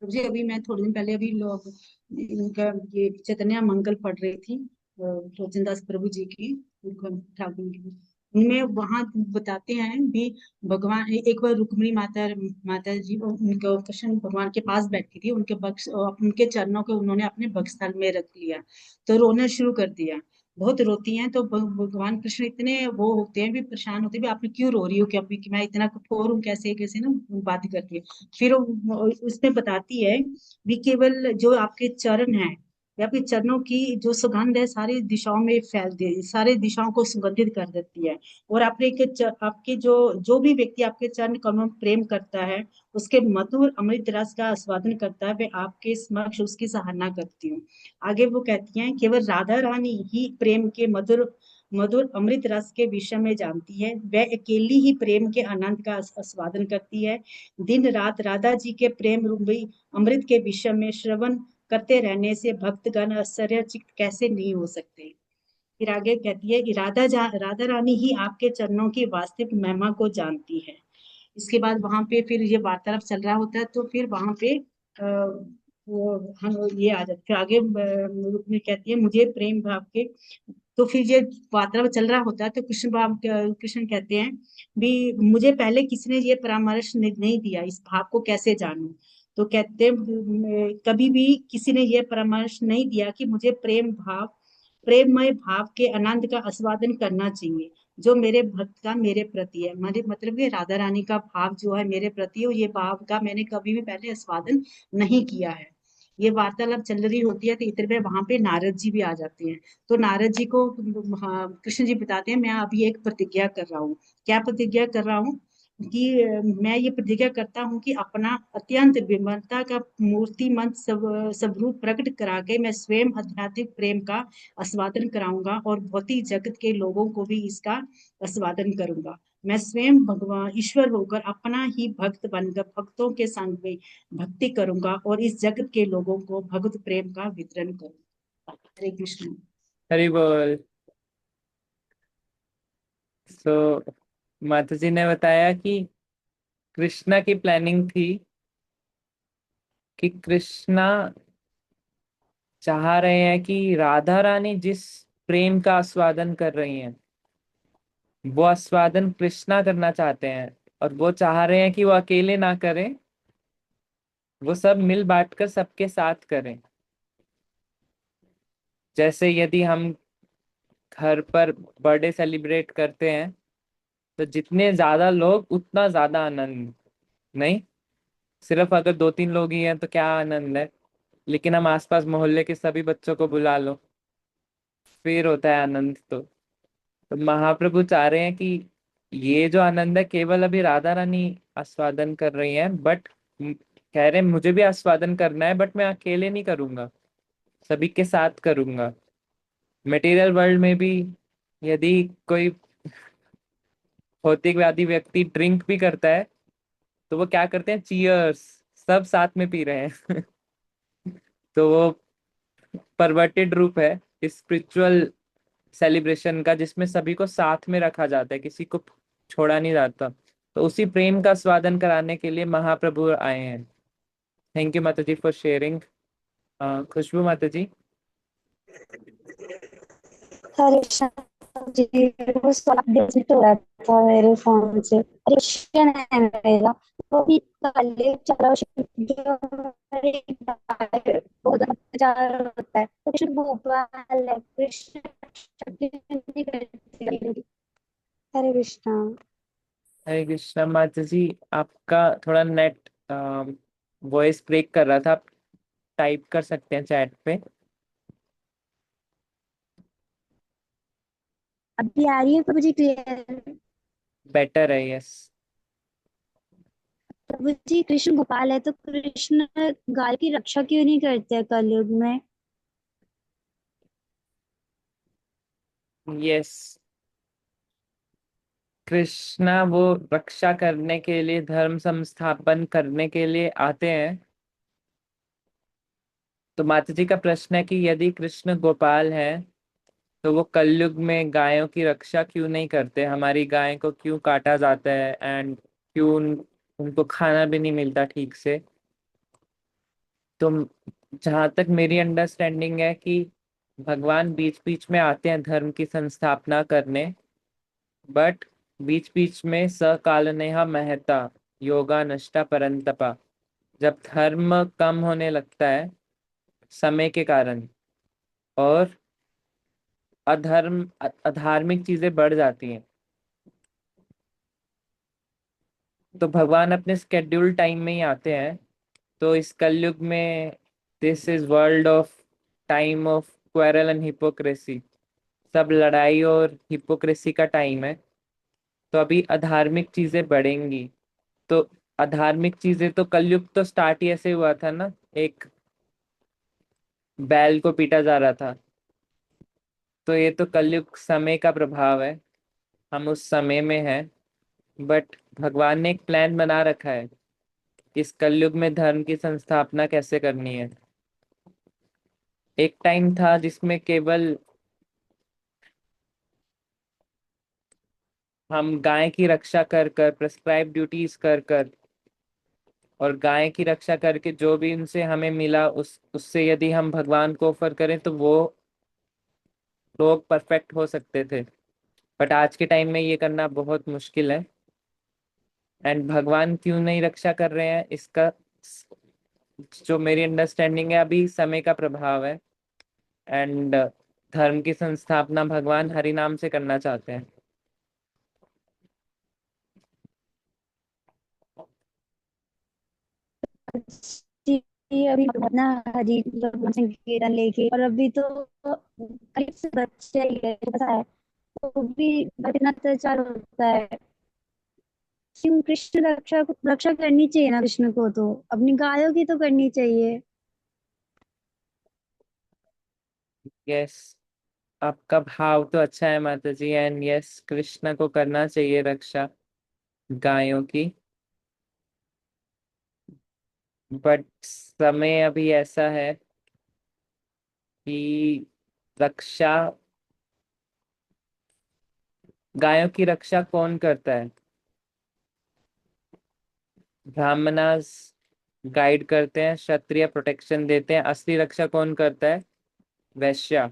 प्रभु जी। अभी मैं थोड़े दिन पहले अभी लोग इनका ये चैतन्य मंगल पढ़ रही थी, रोचनदास प्रभु जी की, ठाकुर की। उनमें वहां बताते हैं भी भगवान एक बार रुक्मिणी माता माता जी उनके कृष्ण भगवान के पास बैठी थी, उनके चरणों को उन्होंने अपने वक्षस्थल में रख लिया, तो रोना शुरू कर दिया। बहुत रोती हैं, तो भगवान कृष्ण इतने वो होते हैं भी, परेशान होते हैं भी, आप क्यों रो रही हो, क्या कि मैं इतना कठोर हूँ, कैसे कैसे ना बात करती है। फिर उसमें बताती है भी केवल जो आपके चरण है या आपके चरणों की जो सुगंध है सारी दिशाओं में फैल दे, सारी दिशाओं को सुगंधित कर देती है। और आपके जो जो भी व्यक्ति आपके चरण कमलों में प्रेम करता है, उसके मधुर अमृत रस का आस्वादन करता है, वे आपके समक्ष उसकी सराहना करती हूँ। आगे वो कहती हैं, केवल राधा रानी ही प्रेम के मधुर मधुर अमृत रस के विषय में जानती है, वह अकेली ही प्रेम के आनंद का आस्वादन करती है। दिन रात राधा जी के प्रेम रूपी अमृत के विषय में श्रवण करते रहने से भक्तगण आश्चर्यचकित कैसे नहीं हो सकते। फिर आगे कहती है कि राधा रानी ही आपके चरणों की वास्तविक महिमा को जानती है। इसके बाद वहां पे फिर ये वार्तालाप चल रहा होता है, तो फिर वहां पे वो हम ये आ जाते, फिर आगे रुक्मिणी कहती है, मुझे प्रेम भाव के, तो फिर ये वार्तालाप चल रहा होता है, तो कृष्ण कहते हैं भी, मुझे पहले किसी ने ये परामर्श नहीं दिया, इस भाव को कैसे जानूं। तो कहते हैं, कभी भी किसी ने ये परामर्श नहीं दिया कि मुझे प्रेममय भाव के आनंद का आस्वादन करना चाहिए, जो मेरे भक्त का मेरे प्रति है। मतलब ये राधा रानी का भाव जो है मेरे प्रति है, ये भाव का मैंने कभी भी पहले आस्वादन नहीं किया है। ये वार्तालाप चल रही होती है, तो इतने में वहां पे नारद जी भी आ जाते हैं। तो नारद जी को कृष्ण जी बताते हैं, मैं अभी एक प्रतिज्ञा कर रहा हूँ। क्या प्रतिज्ञा कर रहा हूँ कि मैं ये प्रतिज्ञा करता हूँ कि अपना अत्यंत विमलता का मूर्तिमंत स्वरूप प्रकट करा के मैं स्वयं आध्यात्मिक प्रेम का आस्वादन कराऊंगा, और भौतिक जगत के लोगों को भी इसका आस्वादन करूंगा। मैं स्वयं भगवान ईश्वर होकर अपना ही भक्त बनकर भक्तों के संग में भक्ति करूंगा, और इस जगत के लोगों को भगवत प्रेम का वितरण करूंगा। हरे कृष्ण। हरि बोल। सो माता जी ने बताया कि कृष्णा की प्लानिंग थी कि कृष्णा चाह रहे हैं कि राधा रानी जिस प्रेम का आस्वादन कर रही हैं, वो आस्वादन कृष्णा करना चाहते हैं। और वो चाह रहे हैं कि वो अकेले ना करें, वो सब मिल बांट कर सबके साथ करें। जैसे यदि हम घर पर बर्थडे सेलिब्रेट करते हैं, तो जितने ज्यादा लोग उतना ज्यादा आनंद। नहीं, सिर्फ अगर 2-3 लोग ही हैं तो क्या आनंद है, लेकिन हम आसपास मोहल्ले के सभी बच्चों को बुला लो, फिर होता है आनंद। तो महाप्रभु चाह रहे हैं कि ये जो आनंद है केवल अभी राधा रानी आस्वादन कर रही हैं, बट कह रहे हैं मुझे भी आस्वादन करना है, बट मैं अकेले नहीं करूंगा, सभी के साथ करूंगा। मटेरियल वर्ल्ड में भी यदि कोई भौतिकवादी व्यक्ति ड्रिंक भी करता है, तो वो क्या करते हैं, चीयर्स, सब साथ में पी रहे हैं। तो वो परवर्टेड रूप है स्पिरिचुअल सेलिब्रेशन का, जिसमें सभी को साथ में रखा जाता है, किसी को छोड़ा नहीं जाता। तो उसी प्रेम का स्वादन कराने के लिए महाप्रभु आए हैं। थैंक यू माता जी फॉर शेयरिंग। खुशबू माता जी। हरे कृष्ण जी। वो स्वाद डिलीट हो रहा था मेरे फोन से, क्वेश्चन है मेरा, वो भी काले चला जो मेरे बहुत अत्याचार होता है, तो कृष्ण भोपाल है, कृष्ण हरे कृष्णा। हरे कृष्णा माता जी, आपका थोड़ा नेट वॉइस ब्रेक कर रहा था, आप टाइप कर सकते हैं चैट पे। अभी आ रही है प्रभु जी क्लियर? बेटर है, यस। प्रभु जी कृष्ण गोपाल है तो कृष्ण गाय की रक्षा क्यों नहीं करते कलयुग में? यस, कृष्णा वो रक्षा करने के लिए, धर्म संस्थापन करने के लिए आते हैं। तो माता जी का प्रश्न है कि यदि कृष्ण गोपाल है तो वो कलयुग में गायों की रक्षा क्यों नहीं करते, हमारी गाय को क्यों काटा जाता है एंड क्यों उनको खाना भी नहीं मिलता ठीक से। तो जहां तक मेरी अंडरस्टैंडिंग है कि भगवान बीच बीच में आते हैं धर्म की संस्थापना करने, बट बीच बीच में सकालनेहा महता योगा नष्टा परंतपा, जब धर्म कम होने लगता है समय के कारण और अधार्मिक चीजें बढ़ जाती हैं, तो भगवान अपने स्केड्यूल टाइम में ही आते हैं। तो इस कलयुग में this is world of time of quarrel and hypocrisy, सब लड़ाई और हिपोक्रेसी का टाइम है। तो अभी अधार्मिक चीजें बढ़ेंगी। तो अधार्मिक चीजें तो कलयुग तो स्टार्ट ही ऐसे हुआ था ना, एक बैल को पीटा जा रहा था। तो ये तो कलयुग समय का प्रभाव है, हम उस समय में हैं। बट भगवान ने एक प्लान बना रखा है कि इस कलयुग में धर्म की संस्थापना कैसे करनी है। एक टाइम था जिसमें केवल हम गाय की रक्षा कर कर, प्रेस्क्राइब ड्यूटीज कर कर और गाय की रक्षा करके जो भी उनसे हमें मिला उससे यदि हम भगवान को ऑफर करें तो वो लोग परफेक्ट हो सकते थे। बट आज के टाइम में ये करना बहुत मुश्किल है। एंड भगवान क्यों नहीं रक्षा कर रहे हैं इसका, जो मेरी अंडरस्टैंडिंग है, अभी समय का प्रभाव है। एंड धर्म की संस्थापना भगवान हरि नाम से करना चाहते हैं। जी अभी अपना हरी मतलब संकीर्तन लेके, और अभी तो करीब से बच्चे ही है पता है, तो भी इतना अत्याचार होता है। क्यों कृष्ण रक्षा करनी चाहिए ना, कृष्ण को तो अपनी गायों की तो करनी चाहिए। यस, आपका भाव तो अच्छा है माता जी। एंड यस, कृष्ण को करना चाहिए रक्षा गायों की। बट समय अभी ऐसा है कि रक्षा, गायों की रक्षा कौन करता है? ब्राह्मणास गाइड करते हैं, क्षत्रिय प्रोटेक्शन देते हैं। असली रक्षा कौन करता है? वैश्य,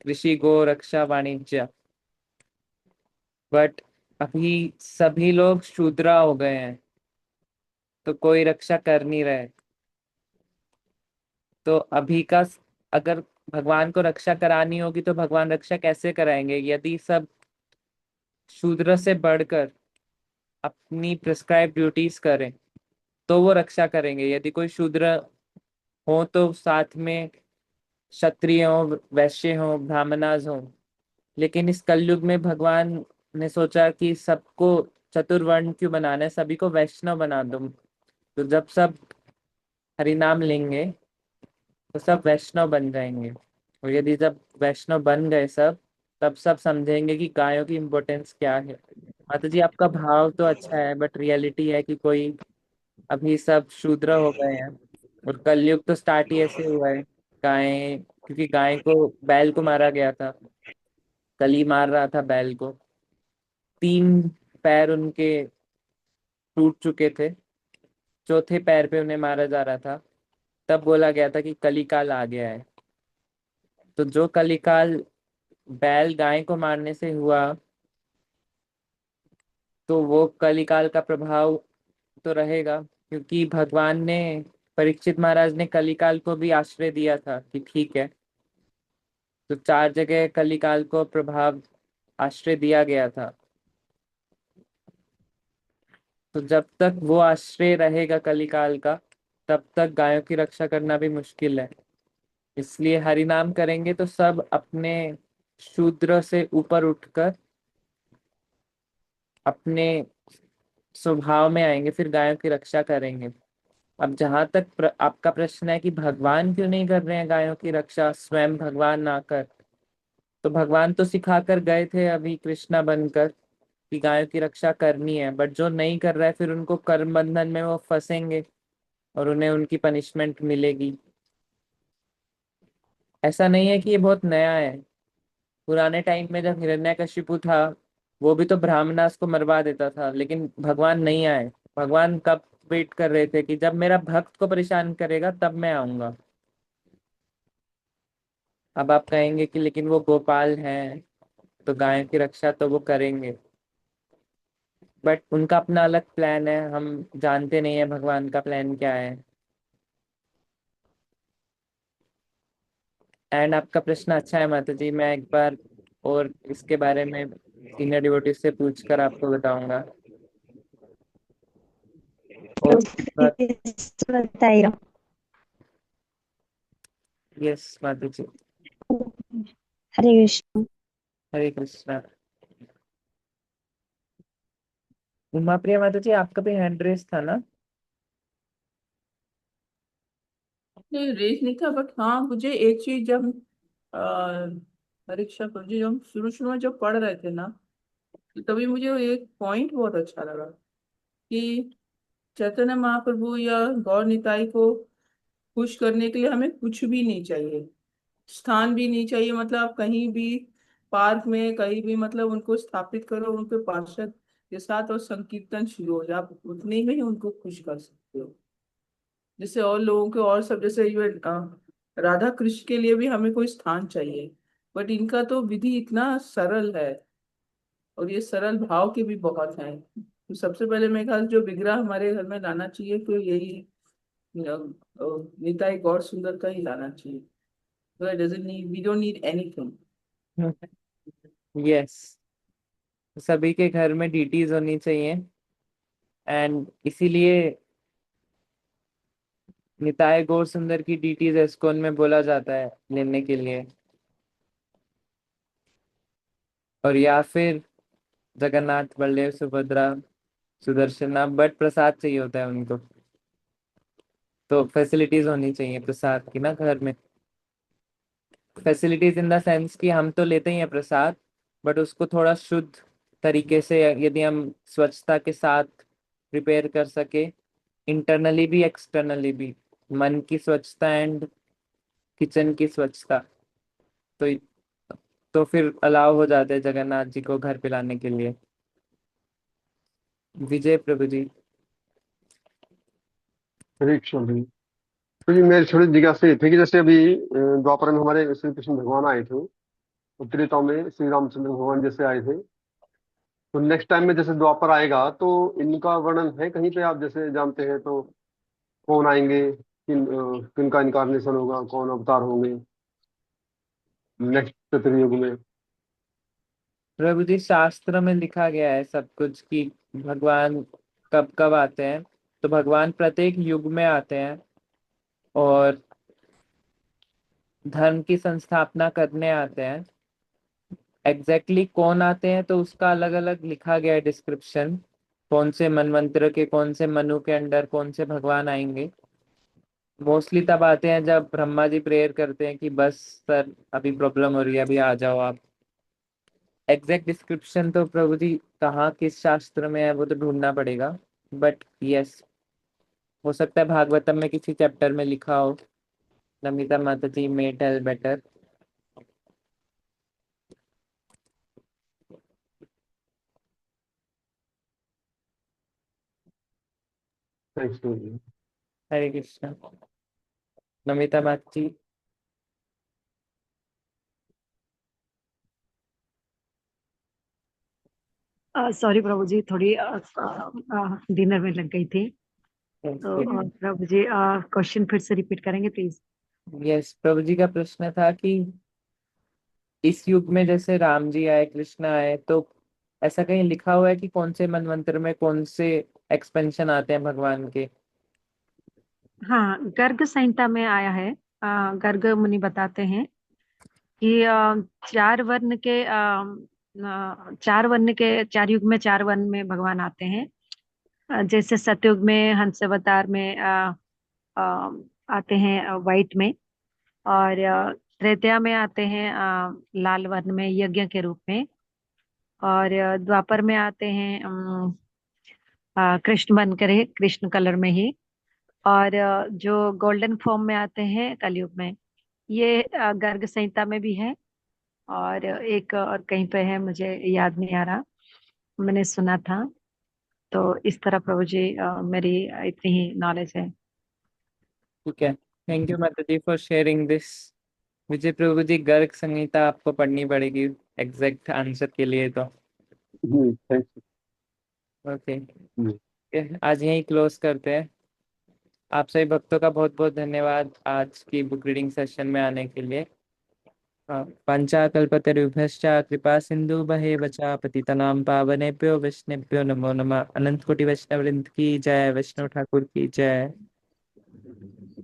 कृषि, गो रक्षा, वाणिज्य। बट अभी सभी लोग शूद्रा हो गए हैं, तो कोई रक्षा कर नहीं रहे। तो अभी का अगर भगवान को रक्षा करानी होगी तो भगवान रक्षा कैसे कराएंगे यदि सब शूद्र से बढ़कर अपनी प्रिस्क्राइब ड्यूटीज करें? तो वो रक्षा करेंगे। यदि कोई शूद्र हो तो साथ में क्षत्रिय हो, वैश्य हो, ब्राह्मणास हो। लेकिन इस कलयुग में भगवान ने सोचा कि सबको चतुर्वर्ण क्यों बनाना है, सभी को वैष्णव बना दो। तो जब सब हरि नाम लेंगे तो सब वैष्णव बन जाएंगे। और यदि जब वैष्णव बन गए सब, तब सब समझेंगे कि गायों की इम्पोर्टेंस क्या है। माता जी, आपका भाव तो अच्छा है, बट रियलिटी है कि कोई अभी सब शूद्र हो गए हैं। और कलयुग तो स्टार्ट ही ऐसे हुआ है। गाय, क्योंकि गाय को, बैल को मारा गया था, कली मार रहा था बैल को, 3 पैर उनके टूट चुके थे, चौथे पैर पे उन्हें मारा जा रहा था। तब बोला गया था कि कलिकाल आ गया है। तो जो कलिकाल बैल गाय को मारने से हुआ, तो वो कलिकाल का प्रभाव तो रहेगा। क्योंकि भगवान ने, परीक्षित महाराज ने कलिकाल को भी आश्रय दिया था कि ठीक है। तो 4 जगह कलिकाल को प्रभाव आश्रय दिया गया था। तो जब तक वो आश्रय रहेगा कलिकाल का, तब तक गायों की रक्षा करना भी मुश्किल है। इसलिए हरि नाम करेंगे तो सब अपने शूद्र से ऊपर उठकर अपने स्वभाव में आएंगे, फिर गायों की रक्षा करेंगे। अब जहां तक आपका प्रश्न है कि भगवान क्यों नहीं कर रहे हैं गायों की रक्षा, स्वयं भगवान आकर, तो भगवान तो सिखा कर गए थे अभी कृष्णा बनकर कि गायों की रक्षा करनी है, बट जो नहीं कर रहा है फिर उनको कर्म बंधन में वो फंसेंगे और उन्हें उनकी पनिशमेंट मिलेगी। ऐसा नहीं है कि ये बहुत नया है। पुराने टाइम में जब हिरण्यकशिपु था, वो भी तो ब्राह्मणास को मरवा देता था, लेकिन भगवान नहीं आए। भगवान कब वेट कर रहे थे कि जब मेरा भक्त को परेशान करेगा तब मैं आऊंगा। अब आप कहेंगे कि लेकिन वो गोपाल हैं, तो गायों की रक्षा तो वो करेंगे, बट उनका अपना अलग प्लान है, हम जानते नहीं है भगवान का प्लान क्या है। एंड आपका प्रश्न अच्छा है माता जी, मैं एक बार और इसके बारे में सीनियर डिवोटी से पूछकर आपको बताऊंगा। और बताइए। यस माता जी। हरे कृष्ण। हरे कृष्णा। उमा प्रिया माता जी, आपका भी हैंड रेस था ना? नहीं, रेस नहीं था, बट हाँ मुझे एक चीज जब परीक्षा पर जी, जब हम शुरू शुरू में जब पढ़ रहे थे ना, तो तभी मुझे एक पॉइंट बहुत अच्छा लगा कि चैतन्य महाप्रभु या गौर निताई को खुश करने के लिए हमें कुछ भी नहीं चाहिए, स्थान भी नहीं चाहिए। मतलब आप कहीं भी पार्क में कहीं भी मतलब उनको स्थापित करो उनके पार्षद के साथ और संकीर्तन शुरू हो जाए, आप उतने में ही उनको खुश कर सकते हो। जैसे और लोगों के और सब, जैसे इवन राधा कृष्ण के लिए भी हमें कोई स्थान चाहिए, बट इनका तो विधि इतना सरल है और ये सरल भाव के भी बहुत हैं। तो सबसे पहले मेरे ख्याल जो विग्रह हमारे घर में लाना चाहिए तो यही निताई गौर सुंदर का ही लाना चाहिए। So it doesn't need, we don't need anything. Yes, सभी के घर में डीटीज होनी चाहिए, एंड इसीलिए निताय गौर सुंदर की डीटीज एस्कॉन में बोला जाता है लेने के लिए। और या फिर जगन्नाथ, बलदेव, सुभद्रा, सुदर्शन, बट प्रसाद चाहिए होता है उनको, तो फैसिलिटीज होनी चाहिए प्रसाद की ना घर में। फैसिलिटीज इन द सेंस कि हम तो लेते ही हैं प्रसाद, बट उसको थोड़ा शुद्ध तरीके से यदि हम स्वच्छता के साथ प्रिपेयर कर सके, इंटरनली भी एक्सटर्नली भी, मन की स्वच्छता एंड किचन की स्वच्छता, तो फिर अलाउ हो जाते हैं जगन्नाथ जी को घर पे लाने के लिए। विजय प्रभु जी। हरे कृष्ण जी। तो जी मेरी थोड़ी जिज्ञासा ये थी कि जैसे अभी द्वापर में हमारे श्री कृष्ण भगवान आए थे, और त्रेता में श्री रामचंद्र भगवान जैसे आए थे, तो नेक्स्ट टाइम में जैसे द्वापर आएगा तो इनका वर्णन है कहीं पे, आप जैसे जानते हैं तो? कौन आएंगे, किनका इनकारनेशन होगा, कौन अवतार होंगे नेक्स्ट त्रेता युग में? प्रभु जी, शास्त्र में लिखा गया है सब कुछ कि भगवान कब कब आते हैं। तो भगवान प्रत्येक युग में आते हैं और धर्म की संस्थापना करने आते हैं। एग्जैक्टली कौन आते हैं तो उसका अलग अलग लिखा गया है डिस्क्रिप्शन, कौन से मनवंतर के, कौन से मनु के अंडर कौन से भगवान आएंगे। मोस्टली तब आते हैं जब ब्रह्मा जी प्रेयर करते हैं कि बस सर अभी प्रॉब्लम हो रही है, अभी आ जाओ आप। एग्जैक्ट डिस्क्रिप्शन तो प्रभु जी कहाँ किस शास्त्र में है वो तो ढूंढना पड़ेगा, बट यस, हो सकता है भागवतम में किसी चैप्टर में लिखा हो। नमिता माता जी may tell better. Thanks to जी। हरे कृष्णा। नमिता माता जी। सॉरी प्रभु जी, थोड़ी डिनर में लग गई थी। तो प्रभु जी क्वेश्चन फिर से रिपीट करेंगे प्लीज। यस, प्रभु जी का प्रश्न था कि इस युग में जैसे राम जी आए, कृष्ण आए, तो ऐसा कहीं लिखा हुआ है कि कौन से मनवंतर में कौन से एक्सपेंशन आते हैं भगवान के? हाँ, गर्ग संहिता में आया है। गर्ग मुनि बताते हैं कि चार वर्ण के चार वर्ण के, चार युग में चार वर्ण में भगवान आते हैं। जैसे सतयुग में हंस अवतार में अ, आते हैं वाइट में, और त्रेतया में आते हैं लाल वर्ण में यज्ञ के रूप में, और द्वापर में आते हैं कृष्ण बन करे, कृष्ण कलर में ही, और जो गोल्डन फॉर्म में आते हैं कलयुग में। ये गर्ग संहिता में भी है, और एक और कहीं पे है, मुझे याद नहीं आ रहा, मैंने सुना था। तो इस तरह प्रभु जी मेरी इतनी ही नॉलेज है। ठीक है, थैंक यू माता जी फॉर शेयरिंग दिस। विजय प्रभु जी, गर्ग संहिता आपको पढ़नी पड़ेगी एग्जैक्ट आंसर के लिए तो। थैंक्स। ओके, आज यहीं क्लोज करते हैं। आप सभी भक्तों का बहुत बहुत धन्यवाद आज की बुक रीडिंग सेशन में आने के लिए। पंचाकल्पतरुभ्यश्च कृपा सिंधु बचा पतितनां पावनेभ्यो वैष्णवेभ्यो नमो नमः। अनंत कोटि वैष्णव वृंद की जय, वैष्णव ठाकुर की जय।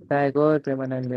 जय गौर प्रेमानंद।